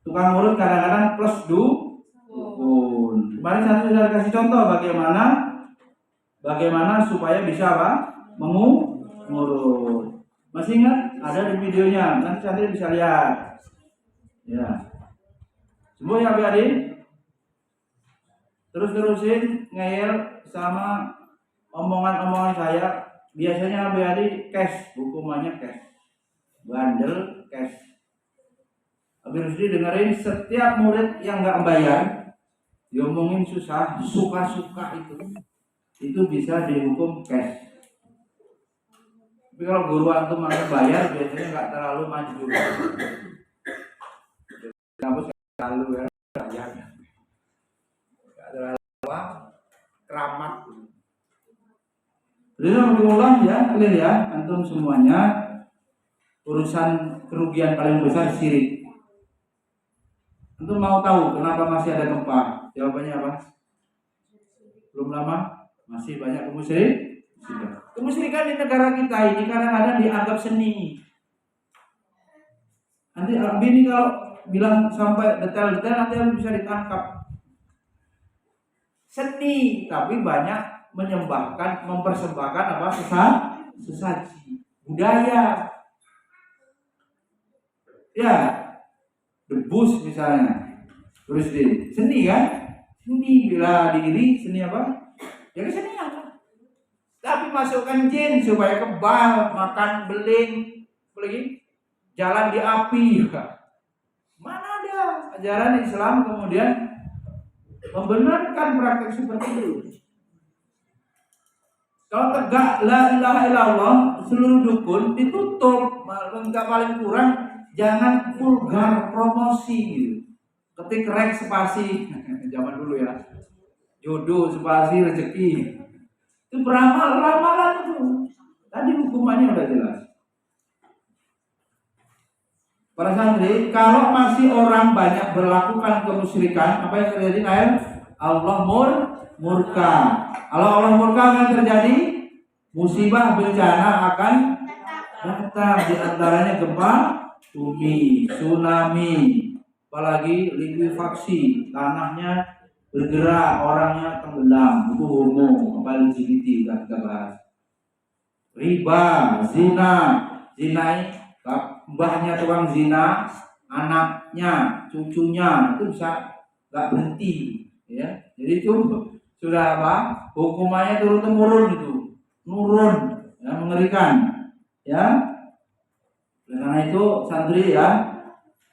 tukang urut kadang-kadang plus dukun. Kemarin saya sudah kasih contoh bagaimana supaya bisa mengurut. Masih ingat? Ada di videonya. Nanti saya bisa lihat. Ya. Semua ya adik. Terusin ngeyel sama omongan-omongan saya. Biasanya adik cash, hukumannya cash. Bandel cash. Habis itu dengerin, setiap murid yang nggak bayar, diomongin susah, suka-suka itu bisa dihukum cash. Tapi kalau guru antum mau bayar, biasanya nggak terlalu maju juga. Kampus terlalu ya, nggak terlalu keramat. Alhamdulillah ya, clear ya, antum semuanya urusan kerugian paling besar syirik. Antum mau tahu kenapa masih ada gempa? Jawabannya apa? Belum lama masih banyak kemusyrikan. Kemusyrikan di negara kita ini kadang-kadang dianggap seni. Nanti ini kalau bilang sampai detail-detail nanti bisa ditangkap. Seni, tapi banyak mempersembahkan apa? Sesaji, budaya. Ya, debus misalnya. Terus seni kan? Seni bela diri, seni apa? Ya kesenian. Tapi masukkan jin supaya kebal, makan beling, apalagi jalan di api. Mana ada ajaran Islam kemudian membenarkan praktek seperti itu? Kalau tegak la ilaha illallah seluruh dukun ditutup, enggak paling kurang jangan vulgar promosi gitu. Ketik rek spasi zaman dulu ya. Jodoh spasi rezeki. Itu ramalan itu. Tadi hukumannya udah jelas. Para santri, kalau masih orang banyak berlakukan kemusyrikan, apa yang terjadi? Allah murka. Kalau Allah murka akan terjadi musibah, bencana akan datang, di antaranya gempa bumi, tsunami, apalagi likuifaksi, tanahnya bergerak, orangnya tenggelam, itu homo, kembali LGBT kita bahas. Riba, zina mbahnya tukang zina, anaknya, cucunya itu bisa nggak berhenti, ya. Jadi itu sudah apa? Hukumannya turun temurun itu, nurun, ya, mengerikan, ya. Karena itu santri ya,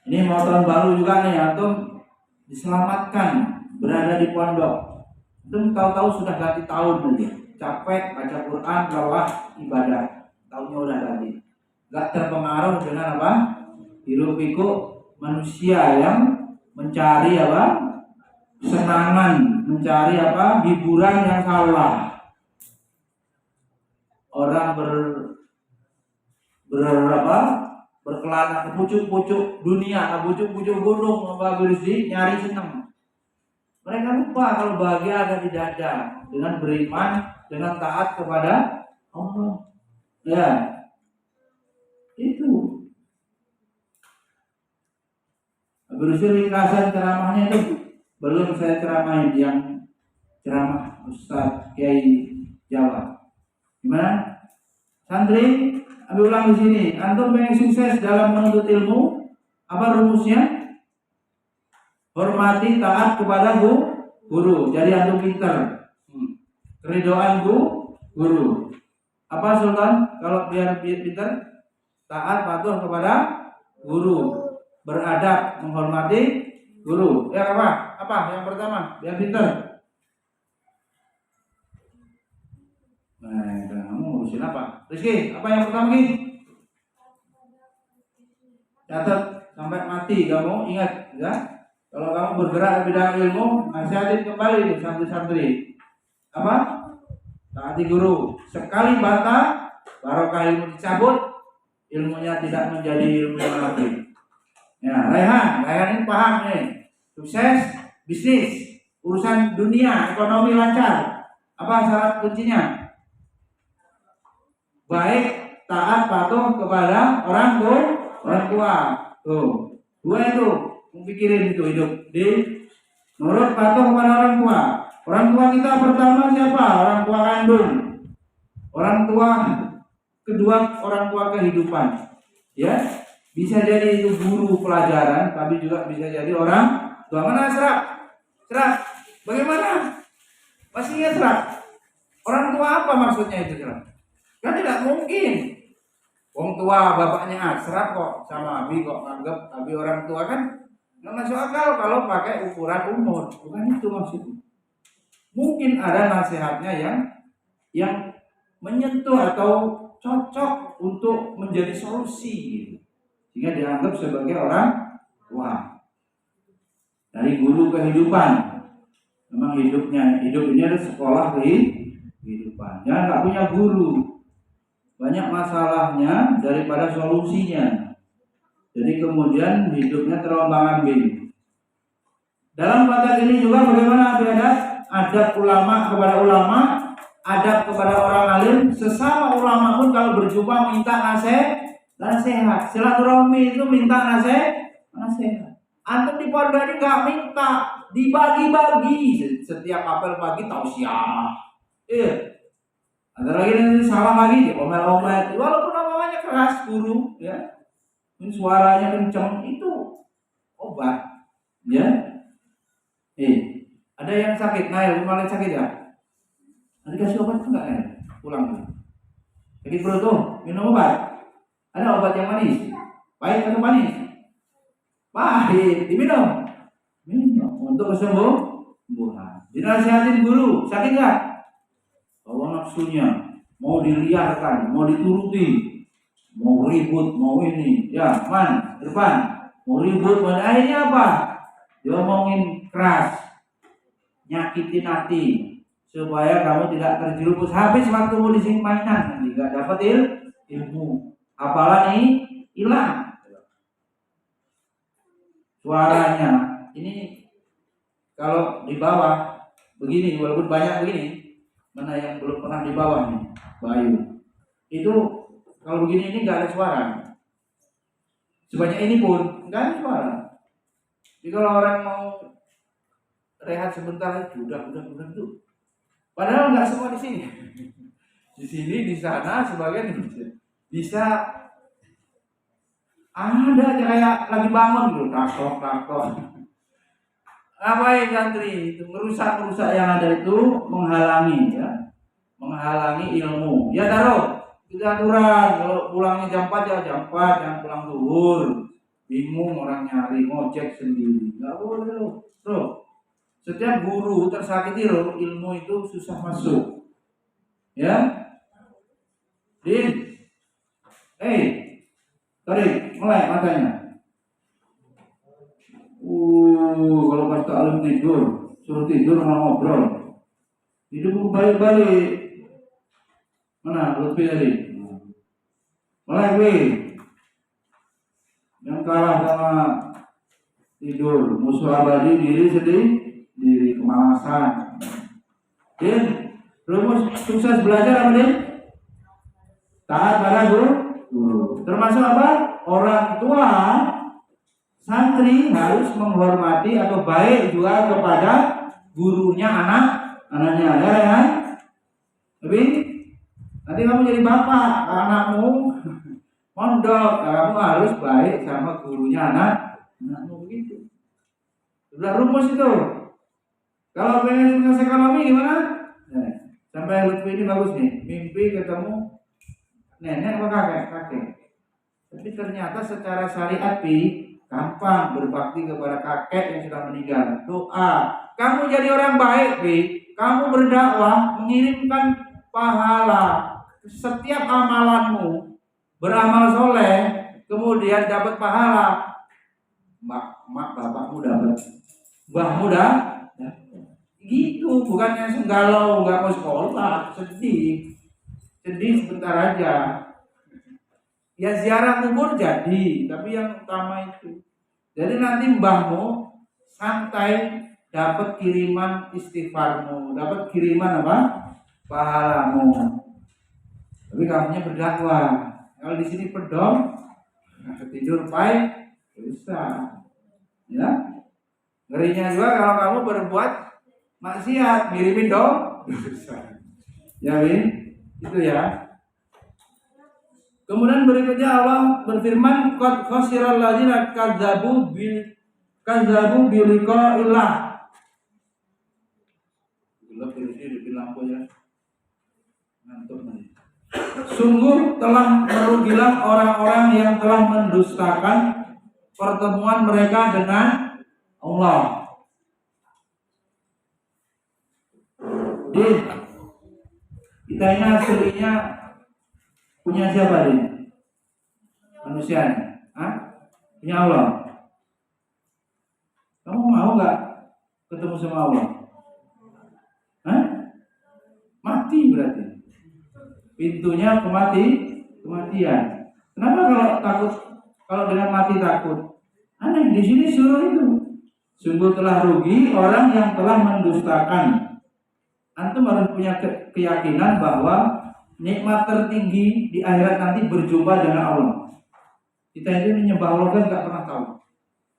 ini mau tahun baru juga nih, antum diselamatkan berada di pondok. Antum tahu-tahu sudah ganti tahun nanti, capek baca Quran, lelah ibadah, tahunnya udah ganti. Gak terpengaruh dengan apa? Hiruk pikuk manusia yang mencari apa? Senangan, mencari apa? Hiburan yang salah. Orang berkelana ke pucuk-pucuk dunia, ke pucuk-pucuk gunung, nyari senang. Mereka lupa kalau bahagia ada di dada dengan beriman, dengan taat kepada Allah. Ya. Itu berusaha ringkasan ceramahnya itu belum saya ceramahin, yang ceramah Ustaz Kiai Jawa. Gimana? Santri, ambil ulang di sini. Antum pengen sukses dalam menuntut ilmu, apa rumusnya? Hormati, taat kepada guru. Jadi antum pinter. Keridhaan guru. Apa Sultan? Kalau biar pinter? Taat patuh kepada guru, beradab, menghormati guru. Ya apa? Yang pertama, biar pintar. Nah, kamu urusin apa? Rizky, apa yang pertama Ki? Catat sampai mati kamu, ingat ya. Kalau kamu bergerak di bidang ilmu, nasihatin kembali santri-santri. Apa? Taati guru. Sekali bantah, barokah ilmu dicabut, ilmunya tidak menjadi ilmu yang lagi. Ya, Raihan ini paham nih. Sukses, bisnis, urusan dunia, ekonomi lancar. Apa syarat kuncinya? Baik, taat, patuh kepada orang tua. Tuh, dua itu, pikirin itu hidup. Nurut, patuh kepada orang tua. Orang tua kita pertama siapa? Orang tua kandung. Orang tua kedua, orang tua kehidupan, ya. Bisa jadi itu guru pelajaran, tapi juga bisa jadi orang tua. Mana Serap? Bagaimana? Masih ingat Serap? Orang tua apa maksudnya itu Serap? Kan tidak mungkin. Orang tua bapaknya Serap kok sama Abi kok anggap Abi orang tua, kan nggak masuk akal kalau pakai ukuran umur. Bukan itu maksudnya. Mungkin ada nasihatnya yang menyentuh atau cocok untuk menjadi solusi gitu. Sehingga dianggap sebagai orang tua. Dari guru kehidupan. Memang hidup ini adalah sekolah kehidupan. kehidupan. Jangan nggak punya guru, banyak masalahnya daripada solusinya. Jadi kemudian hidupnya terombang-ambing. Dalam konteks ini juga bagaimana adab ulama kepada ulama, adab kepada orang alim. Sesama ulama pun kalau berjumpa minta nasihat. Silaturahmi itu minta nasihat. Antum di pondok ini nggak minta, dibagi-bagi. Setiap apel pagi tausiah. Ada lagi nanti salah lagi, omel-omel. Walaupun namanya keras guru, ya, ini suaranya kencang, itu obat, ya. Ada yang sakit, Nail, kemarin sakit ya? Nanti kasih obat enggak, Nail? Pulang dulu. Sakit perut tuh, minum obat. Ada obat yang manis, pahit atau manis? Pahit, diminum. Minum untuk kesembuhan. Dinasihatin guru, sakit nggak? Kalau nafsunya mau diliarkan, mau dituruti, mau ribut, mau ini, ya, depan, mau ribut, akhirnya apa? Diomongin keras, nyakitin hati, supaya kamu tidak terjerumus. Habis waktumu di sini mainan, nanti nggak dapat ilmu, apalah nih hilang. Suaranya ini kalau di bawah begini, walaupun banyak begini, mana yang belum pernah di bawah nih, Bayu. Itu kalau begini ini nggak ada suara. Sebanyak ini pun nggak ada suara. Jadi kalau orang mau rehat sebentar, udah tuh. Padahal nggak semua di sini. Di sini, di sana, sebagian bisa ada aja kayak lagi bangun gitu, takok. Ngapain santri itu merusak yang ada itu, menghalangi ilmu. Ya taruh itu aturan, kalau pulangnya jam 4 ya jam 4, jangan pulang zuhur. Bingung orang nyari, ngojek sendiri, nggak boleh loh. Tuh, setiap guru tersakiti loh, ilmu itu susah masuk. Ya, Din, tarik, mulai matanya. Kalau pas alim tidur, suruh tidur malah ngobrol. Hidup balik-balik. Mana Lutfi tadi? Mulai gue. Yang kalah sama tidur, musuh abadi diri kemalasan. Din, rumus sukses belajar apa Din? Taat pada guru. Termasuk apa? Orang tua, santri harus menghormati atau baik juga kepada gurunya anaknya, ya kan? Tapi nanti kamu jadi bapak, anakmu mondok, kamu harus baik sama gurunya anakmu begitu. Sudah rumus itu. Kalau pengen menyelesaikan mami gimana? Nah, sampai Lutfi ini bagus nih, mimpi ketemu nenek apa kakek. Tapi ternyata secara syariat gampang berbakti kepada kakek yang sudah meninggal. Doa. Kamu jadi orang baik, kamu berdakwah, mengirimkan pahala. Setiap amalanmu beramal soleh, kemudian dapat pahala. Mak bapakmu dapat, mbahmu dapat. Gitu, bukannya senggalau, nggak mau sekolah, sedih sebentar aja. Ya ziarah kubur jadi, tapi yang utama itu. Jadi nanti mbahmu santai dapat kiriman istighfarmu, dapat kiriman apa? Pahalamu. Tapi kamunya berdakwah. Kalau di sini pedong, tidur pahit, bisa. Ya. Ngerinya juga kalau kamu berbuat maksiat, ngirimin dong. Ya, Win. Itu ya. Kemudian berikutnya Allah berfirman, qad khasiral ladzina kadzabu bi liqa'illah. Gelap di lampu ya. Ngantuk nih. Sungguh telah merugilah orang-orang yang telah mendustakan pertemuan mereka dengan Allah. Kita ini aslinya punya siapa ini? Manusianya? Punya Allah. Kamu mau nggak ketemu sama Allah? Mati berarti. Pintunya kematian. Kenapa kalau takut? Kalau dengan mati takut? Aneh, di sini suruh itu. Sungguh telah rugi orang yang telah mendustakan. Antum harus punya keyakinan bahwa nikmat tertinggi di akhirat nanti berjumpa dengan Allah. Kita ini menyembah Allah kan nggak pernah tahu.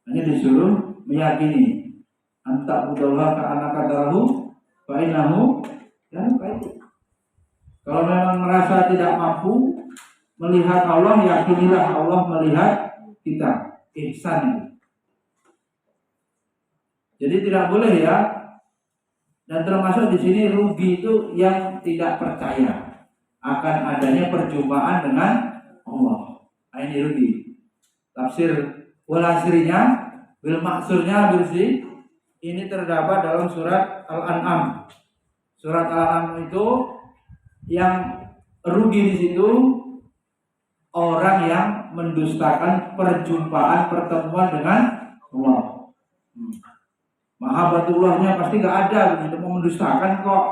Hanya disuruh meyakini. Anta budallah ka anaka darahu fa innahu dan baik. Kalau memang merasa tidak mampu melihat Allah, yakinilah Allah melihat kita. Ihsan itu. Jadi tidak boleh ya. Dan termasuk di sini rugi itu yang tidak percaya akan adanya perjumpaan dengan Allah. Ini rugi. Tafsir wal asrinya bil maksurnya bersih. Ini terdapat dalam surat Al-An'am. Surat Al-An'am itu yang rugi di situ orang yang mendustakan pertemuan dengan Allah. Mahabbatullahnya pasti gak ada, begitu mau mendustakan kok,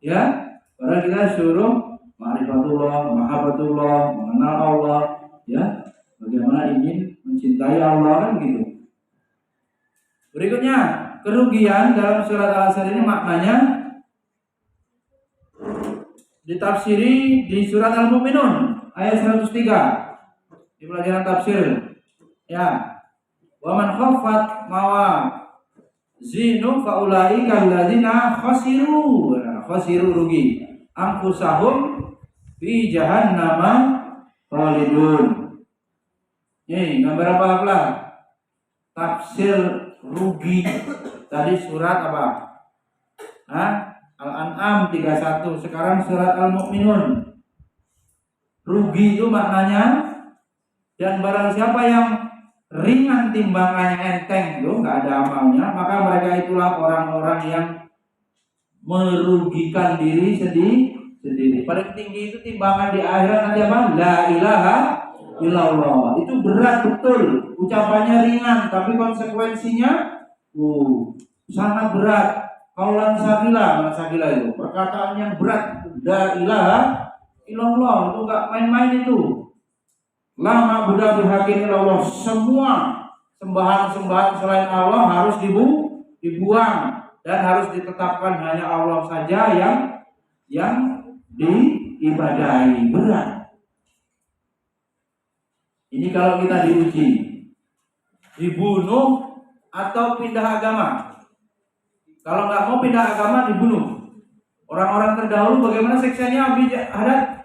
ya. Karena kita suruh ma'rifatullah, mahabbatullah, mengenal Allah, ya. Bagaimana ingin mencintai Allah kan gitu. Berikutnya, kerugian dalam surat Al-Asr ini maknanya ditafsiri di surat Al-Mu'minun ayat 103 di pelajaran tafsir. Ya. Wa man khaffat zinu faulaika alladzina khasiru rugi anfusahum fi jahannama khalidun. Ini gambar apa? Tafsir rugi tadi surat apa? Al-An'am 31, sekarang surat Al-Mu'minun. Rugi itu maknanya, dan barang siapa yang ringan timbangannya, enteng itu nggak ada amalnya, maka mereka itulah orang-orang yang merugikan diri sendiri. Paling tinggi itu timbangan di akhirat nanti apa? La ilaha illallah. Itu berat betul, ucapannya ringan, tapi konsekuensinya sangat berat. Kaulan sakila itu perkataan yang berat. La ilaha illallah itu nggak main-main itu. La ma'budu bihaqqin illallah. Semua sembahan selain Allah harus dibuang dan harus ditetapkan hanya Allah saja yang diibadahi. Berat. Ini kalau kita diuji, dibunuh atau pindah agama. Kalau nggak mau pindah agama, dibunuh. Orang-orang terdahulu bagaimana siksanya? Ada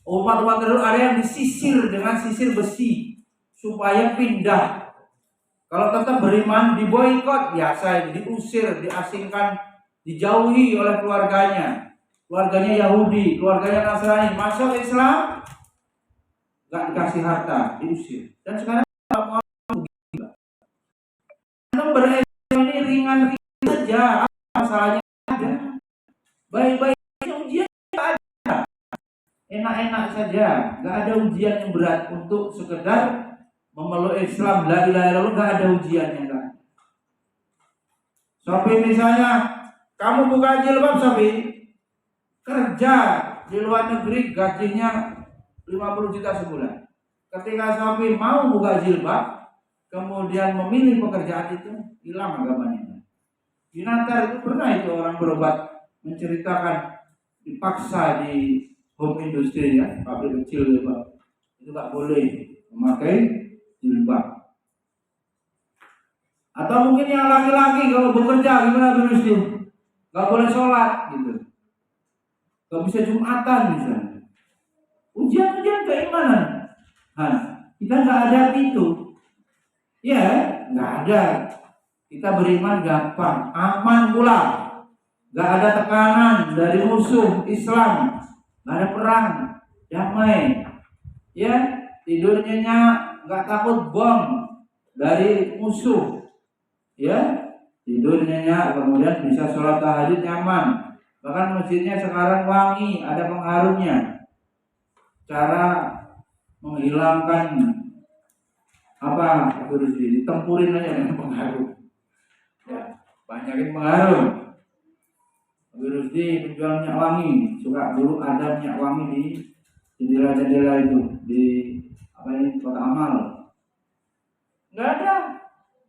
umat-umat terdahulu, ada yang disisir dengan sisir besi supaya pindah. Kalau tetap beriman, diboikot, biasa, diusir, diasingkan, dijauhi oleh keluarganya. Keluarganya Yahudi, keluarganya Nasrani, masuk Islam, nggak dikasih harta, diusir. Dan sekarang mau berislam ini ringan saja, masalahnya ada. Baik-baik ujian ada, enak-enak saja, nggak ada ujian yang berat untuk sekedar memeluk Islam. La ilaha illallah, nggak ada ujiannya kan. Sopi misalnya, kamu buka jilbab Sopi, kerja di luar negeri gajinya 50 juta sebulan. Ketika Sopi mau buka jilbab, kemudian memilih pekerjaan itu, hilang agamanya. Di Natar itu pernah itu orang berobat menceritakan dipaksa di home industry ya, pabrik kecil ya Pak. Itu nggak boleh memakai jilbab. Atau mungkin yang laki-laki kalau bekerja gimana terus itu? Nggak boleh sholat gitu. Nggak bisa Jumatan misalnya. Ujian-ujian keimanan. Nah, kita nggak ada itu. Ya, nggak ada. Kita beriman gampang, aman pula. Nggak ada tekanan dari musuh Islam. Nggak ada perang, damai. Ya, tidurnya nggak takut bom dari musuh. Ya, tidurnya kemudian bisa sholat tahajud nyaman. Bahkan masjidnya sekarang wangi, ada pengharumnya. Cara menghilangkan apa itu ditempurin aja dengan pengharum. Ya, banyakin pengharum. Wirusdi penjual minyak wangi, suka dulu ada minyak wangi di jendela-jendela itu di apa ini Kota Amal. Nggak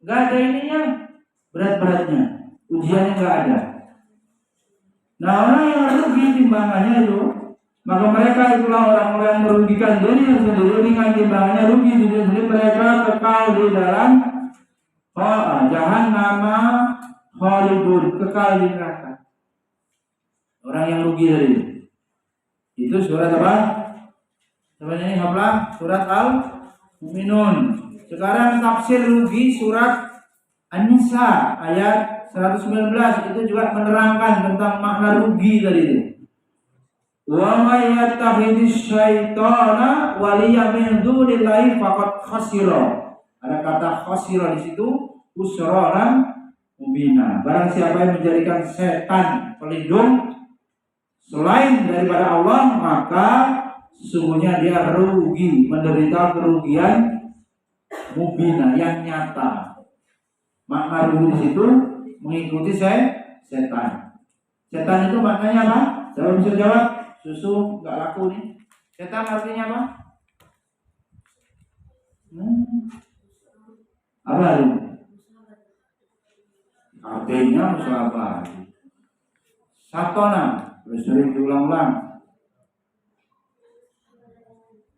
ada ininya berat-beratnya, ujiannya nggak ada. Nah orang yang rugi timbangannya itu, maka mereka itulah orang-orang yang merugikan diri sendiri dengan timbangannya rugi diri sendiri, mereka kekal di dalam jahannam khalidun, kekal di neraka. Orang yang rugi dari itu surat apa? Sebenarnya ini apa? Surat Al-Mu'minun. Sekarang tafsir rugi surat An-Nisa ayat 119 itu juga menerangkan tentang makna rugi tadi itu. Wa may yattakhidhish syaitana waliya min dunillahi faqad khasira. Ada kata khasira di situ, khusranan mubina. Barang siapa yang menjadikan setan pelindung selain daripada Allah, maka sesungguhnya dia rugi, menderita kerugian mubina yang nyata. Makna rugi di situ mengikuti setan. Setan itu maknanya apa? Siapa bisa jawab? Susu nggak laku nih. Setan artinya apa? Apa itu? Artinya musabah. Satona, sering diulang-ulang.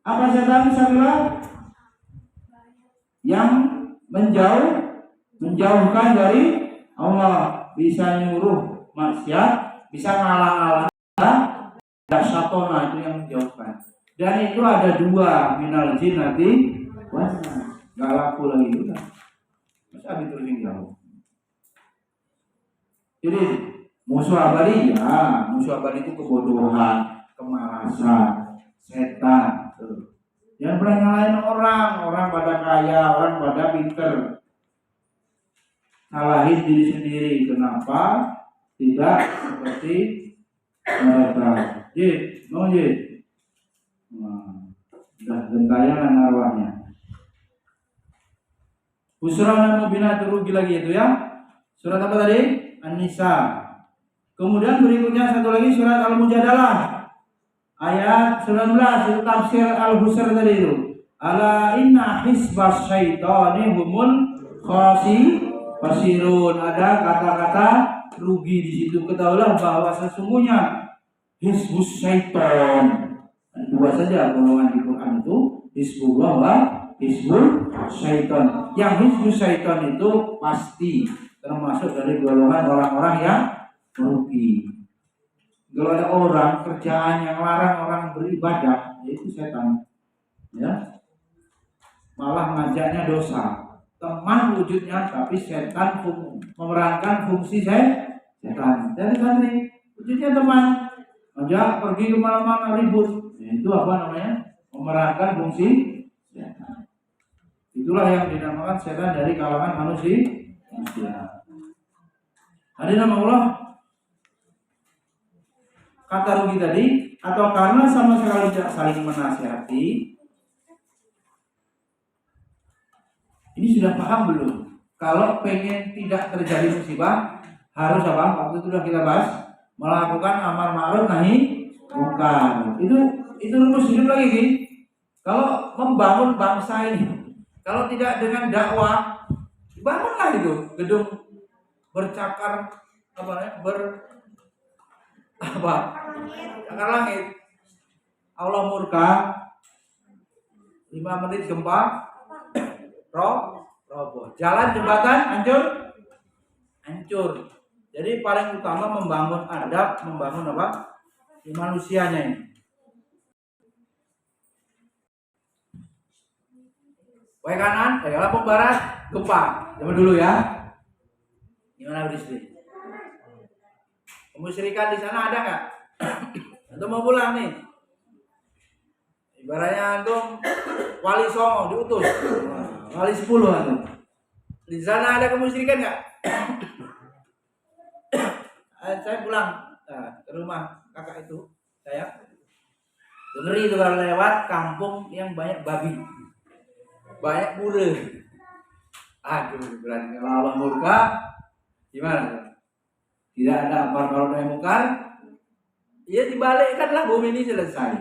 Apa setan saudara? Yang menjauhkan dari Allah, bisa nyuruh maksiat, bisa ngalang-alang. Satona itu yang menjauhkan. Dan itu ada dua minal jinnati wan nas. Nggak laku lagi juga. Masa terus yang jauh. Jadi musuh abadi ya, musuh abadi itu kebodohan, kemalasan, setan. Yang pernah nyalain orang pada kaya, orang pada pinter. Salahin diri sendiri. Kenapa tidak seperti mereka? Jid, mau Jid. Sudah gentayangan arwahnya. Husranan mubinah rugi lagi itu ya. Surat apa tadi? An-Nisa. Kemudian berikutnya satu lagi surat Al-Mujadalah. Ayat 19 itu tafsir Al-Husr tadi itu. Ala inna hisbas syaitani humul khasirun. Ada kata-kata rugi di situ. Ketahuilah bahwa sesungguhnya Hizbus syaitan. Dua saja golongan di Quran itu, Hizbullah wa Hizbul syaitan. Yang Hizbus syaitan itu pasti termasuk dari golongan orang-orang yang merugi. Kalau ada orang kerjaan yang larang orang beribadah, itu setan. Ya. Malah ngajaknya dosa. Teman wujudnya tapi setan memerankan fungsi setan. Jadi santri wujudnya teman. Ajak pergi kemana-mana ribut, itu apa namanya? Memerankan fungsi setan. Itulah yang dinamakan setan dari kalangan manusia. Ada nama Allah. Kata rugi tadi, atau karena sama sekali tidak saling menasihati. Ini sudah paham belum? Kalau pengen tidak terjadi musibah, harus apa? Waktu itu sudah kita bahas. Melakukan amar ma'ruf nahi munkar. Itu rumus hidup lagi nih. Kalau membangun bangsa ini, kalau tidak dengan dakwah, bangunlah itu gedung bercakar cakar langit. Allah murka, 5 menit gempa, roboh. Jalan jembatan hancur. Jadi paling utama membangun adab, membangun apa? Manusianya ini. Wai kanan, lampung barat, gempa. Coba dulu ya. Gimana beristri? Kemusyrikan di sana ada nggak? Antum mau pulang nih? Ibaratnya antum wali songo diutus, wali 10 antum. Di sana ada kemusyrikan nggak? Saya pulang ke rumah kakak itu, saya ngeri itu kalau lewat kampung yang banyak babi, banyak pura. Aduh, berani kalau Allah murka gimana? tidak ada amar ma'ruf nahi munkar, ya dibalikkanlah bumi ini selesai.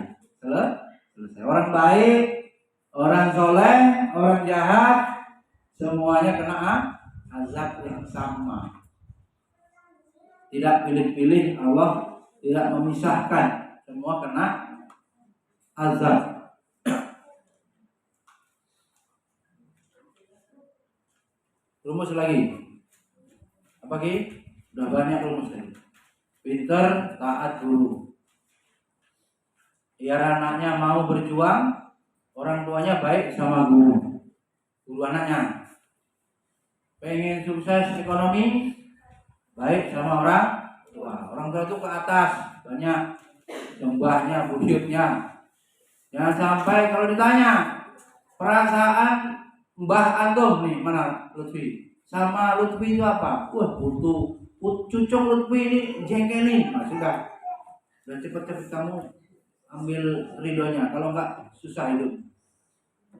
Selesai. Orang baik, orang soleh, orang jahat, semuanya kena azab yang sama. Tidak pilih-pilih, Allah tidak memisahkan, semua kena azab. Rumus lagi. Apa Ki? Udah banyak rumus lagi. Pinter, taat guru. Biar anaknya mau berjuang, orang tuanya baik sama guru. Guru anaknya. Pengen sukses ekonomi, baik sama orang tua. Orang tua itu ke atas, banyak jembahnya, buyutnya. Jangan sampai kalau ditanya perasaan Mbah Antum nih, mana Lutfi? Sama Lutfi itu apa? Wah, butuh cucuk Lutfi ini jengkelin. Nah, sudah cepet-cepet kamu ambil ridhonya. Kalau enggak susah hidup.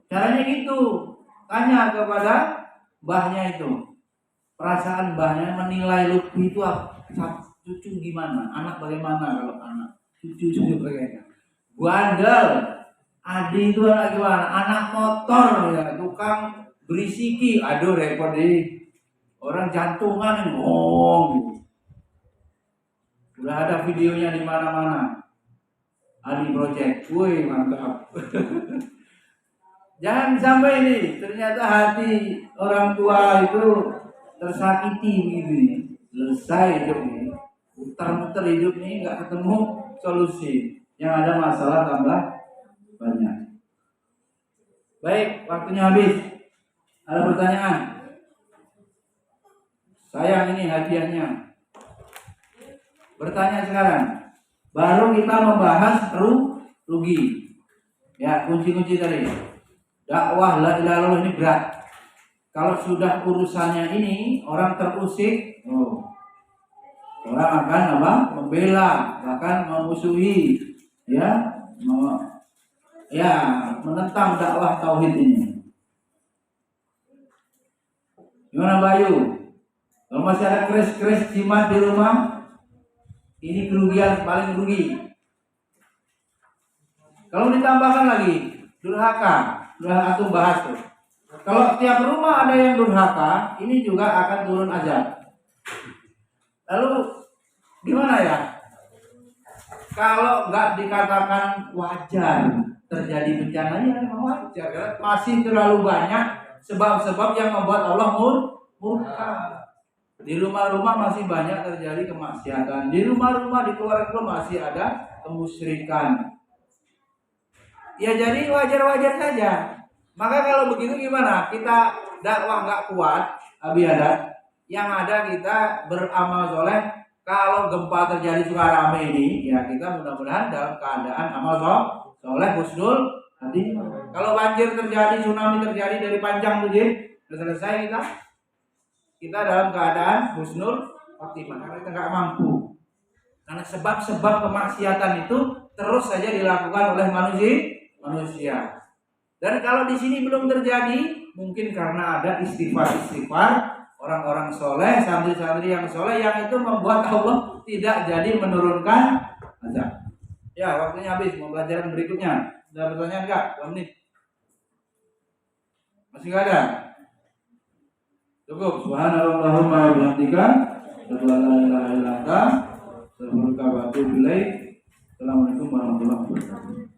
Caranya gitu. Tanya kepada mbahnya itu. Perasaan mbahnya menilai Lutfi itu apa? Cucu gimana? Anak bagaimana kalau anak? Cucu bagaimana? Bandel. Adi itu anak gimana? Anak motor ya, tukang berisiki, aduh repot deh. Orang jantungan ngomong. Udah ada videonya di mana-mana. Adi Project, woi mantap. Jangan sampai ini, ternyata hati orang tua itu tersakiti begini. Selesai hidup ini, muter-muter hidup ini nggak ketemu solusi. Yang ada masalah tambah banyak. Baik, waktunya habis. Ada pertanyaan? Sayang ini hadiahnya. Bertanya sekarang. Baru kita membahas rugi. Ya, kunci-kunci tadi. Dakwah la ilaha illallah ini berat. Kalau sudah urusannya ini orang terusik, orang akan membela, bahkan memusuhi, menentang dakwah tauhid ini. Gimana Bayu? Kalau masih ada kris-kris jimat di rumah, ini kerugian paling rugi. Kalau ditambahkan lagi durhaka, udah aku bahas tuh. Kalau tiap rumah ada yang durhaka, ini juga akan turun azab. Lalu gimana ya? Kalau nggak dikatakan wajar terjadi bencana, ya memang wajar. Karena masih terlalu banyak sebab-sebab yang membuat Allah murka. Di rumah-rumah masih banyak terjadi kemaksiatan. Di rumah-rumah, di keluarga masih ada kemusyrikan. Ya jadi wajar-wajar saja. Maka kalau begitu gimana? Kita dakwah nggak kuat, abiadat. Yang ada kita beramal soleh. Kalau gempa terjadi suka rame ini, ya kita mudah-mudahan dalam keadaan amal soleh husnul nanti. Kalau banjir terjadi, tsunami terjadi dari panjang tuh sudah selesai kita dalam keadaan husnul khotimah karena kita nggak mampu. Karena sebab-sebab kemaksiatan itu terus saja dilakukan oleh manusia. Dan kalau di sini belum terjadi, mungkin karena ada istighfar orang-orang soleh, santri-santri yang soleh yang itu membuat Allah tidak jadi menurunkan azab. Ya, waktunya habis. Mau pelajaran berikutnya. Ada pertanyaan enggak? 2 menit. Masih enggak ada? Cukup. Subhanallahumma wa bihamdika, asyhadu an la ilaha illa anta, astaghfiruka wa atubu ilaik. Assalamualaikum warahmatullahi wabarakatuh.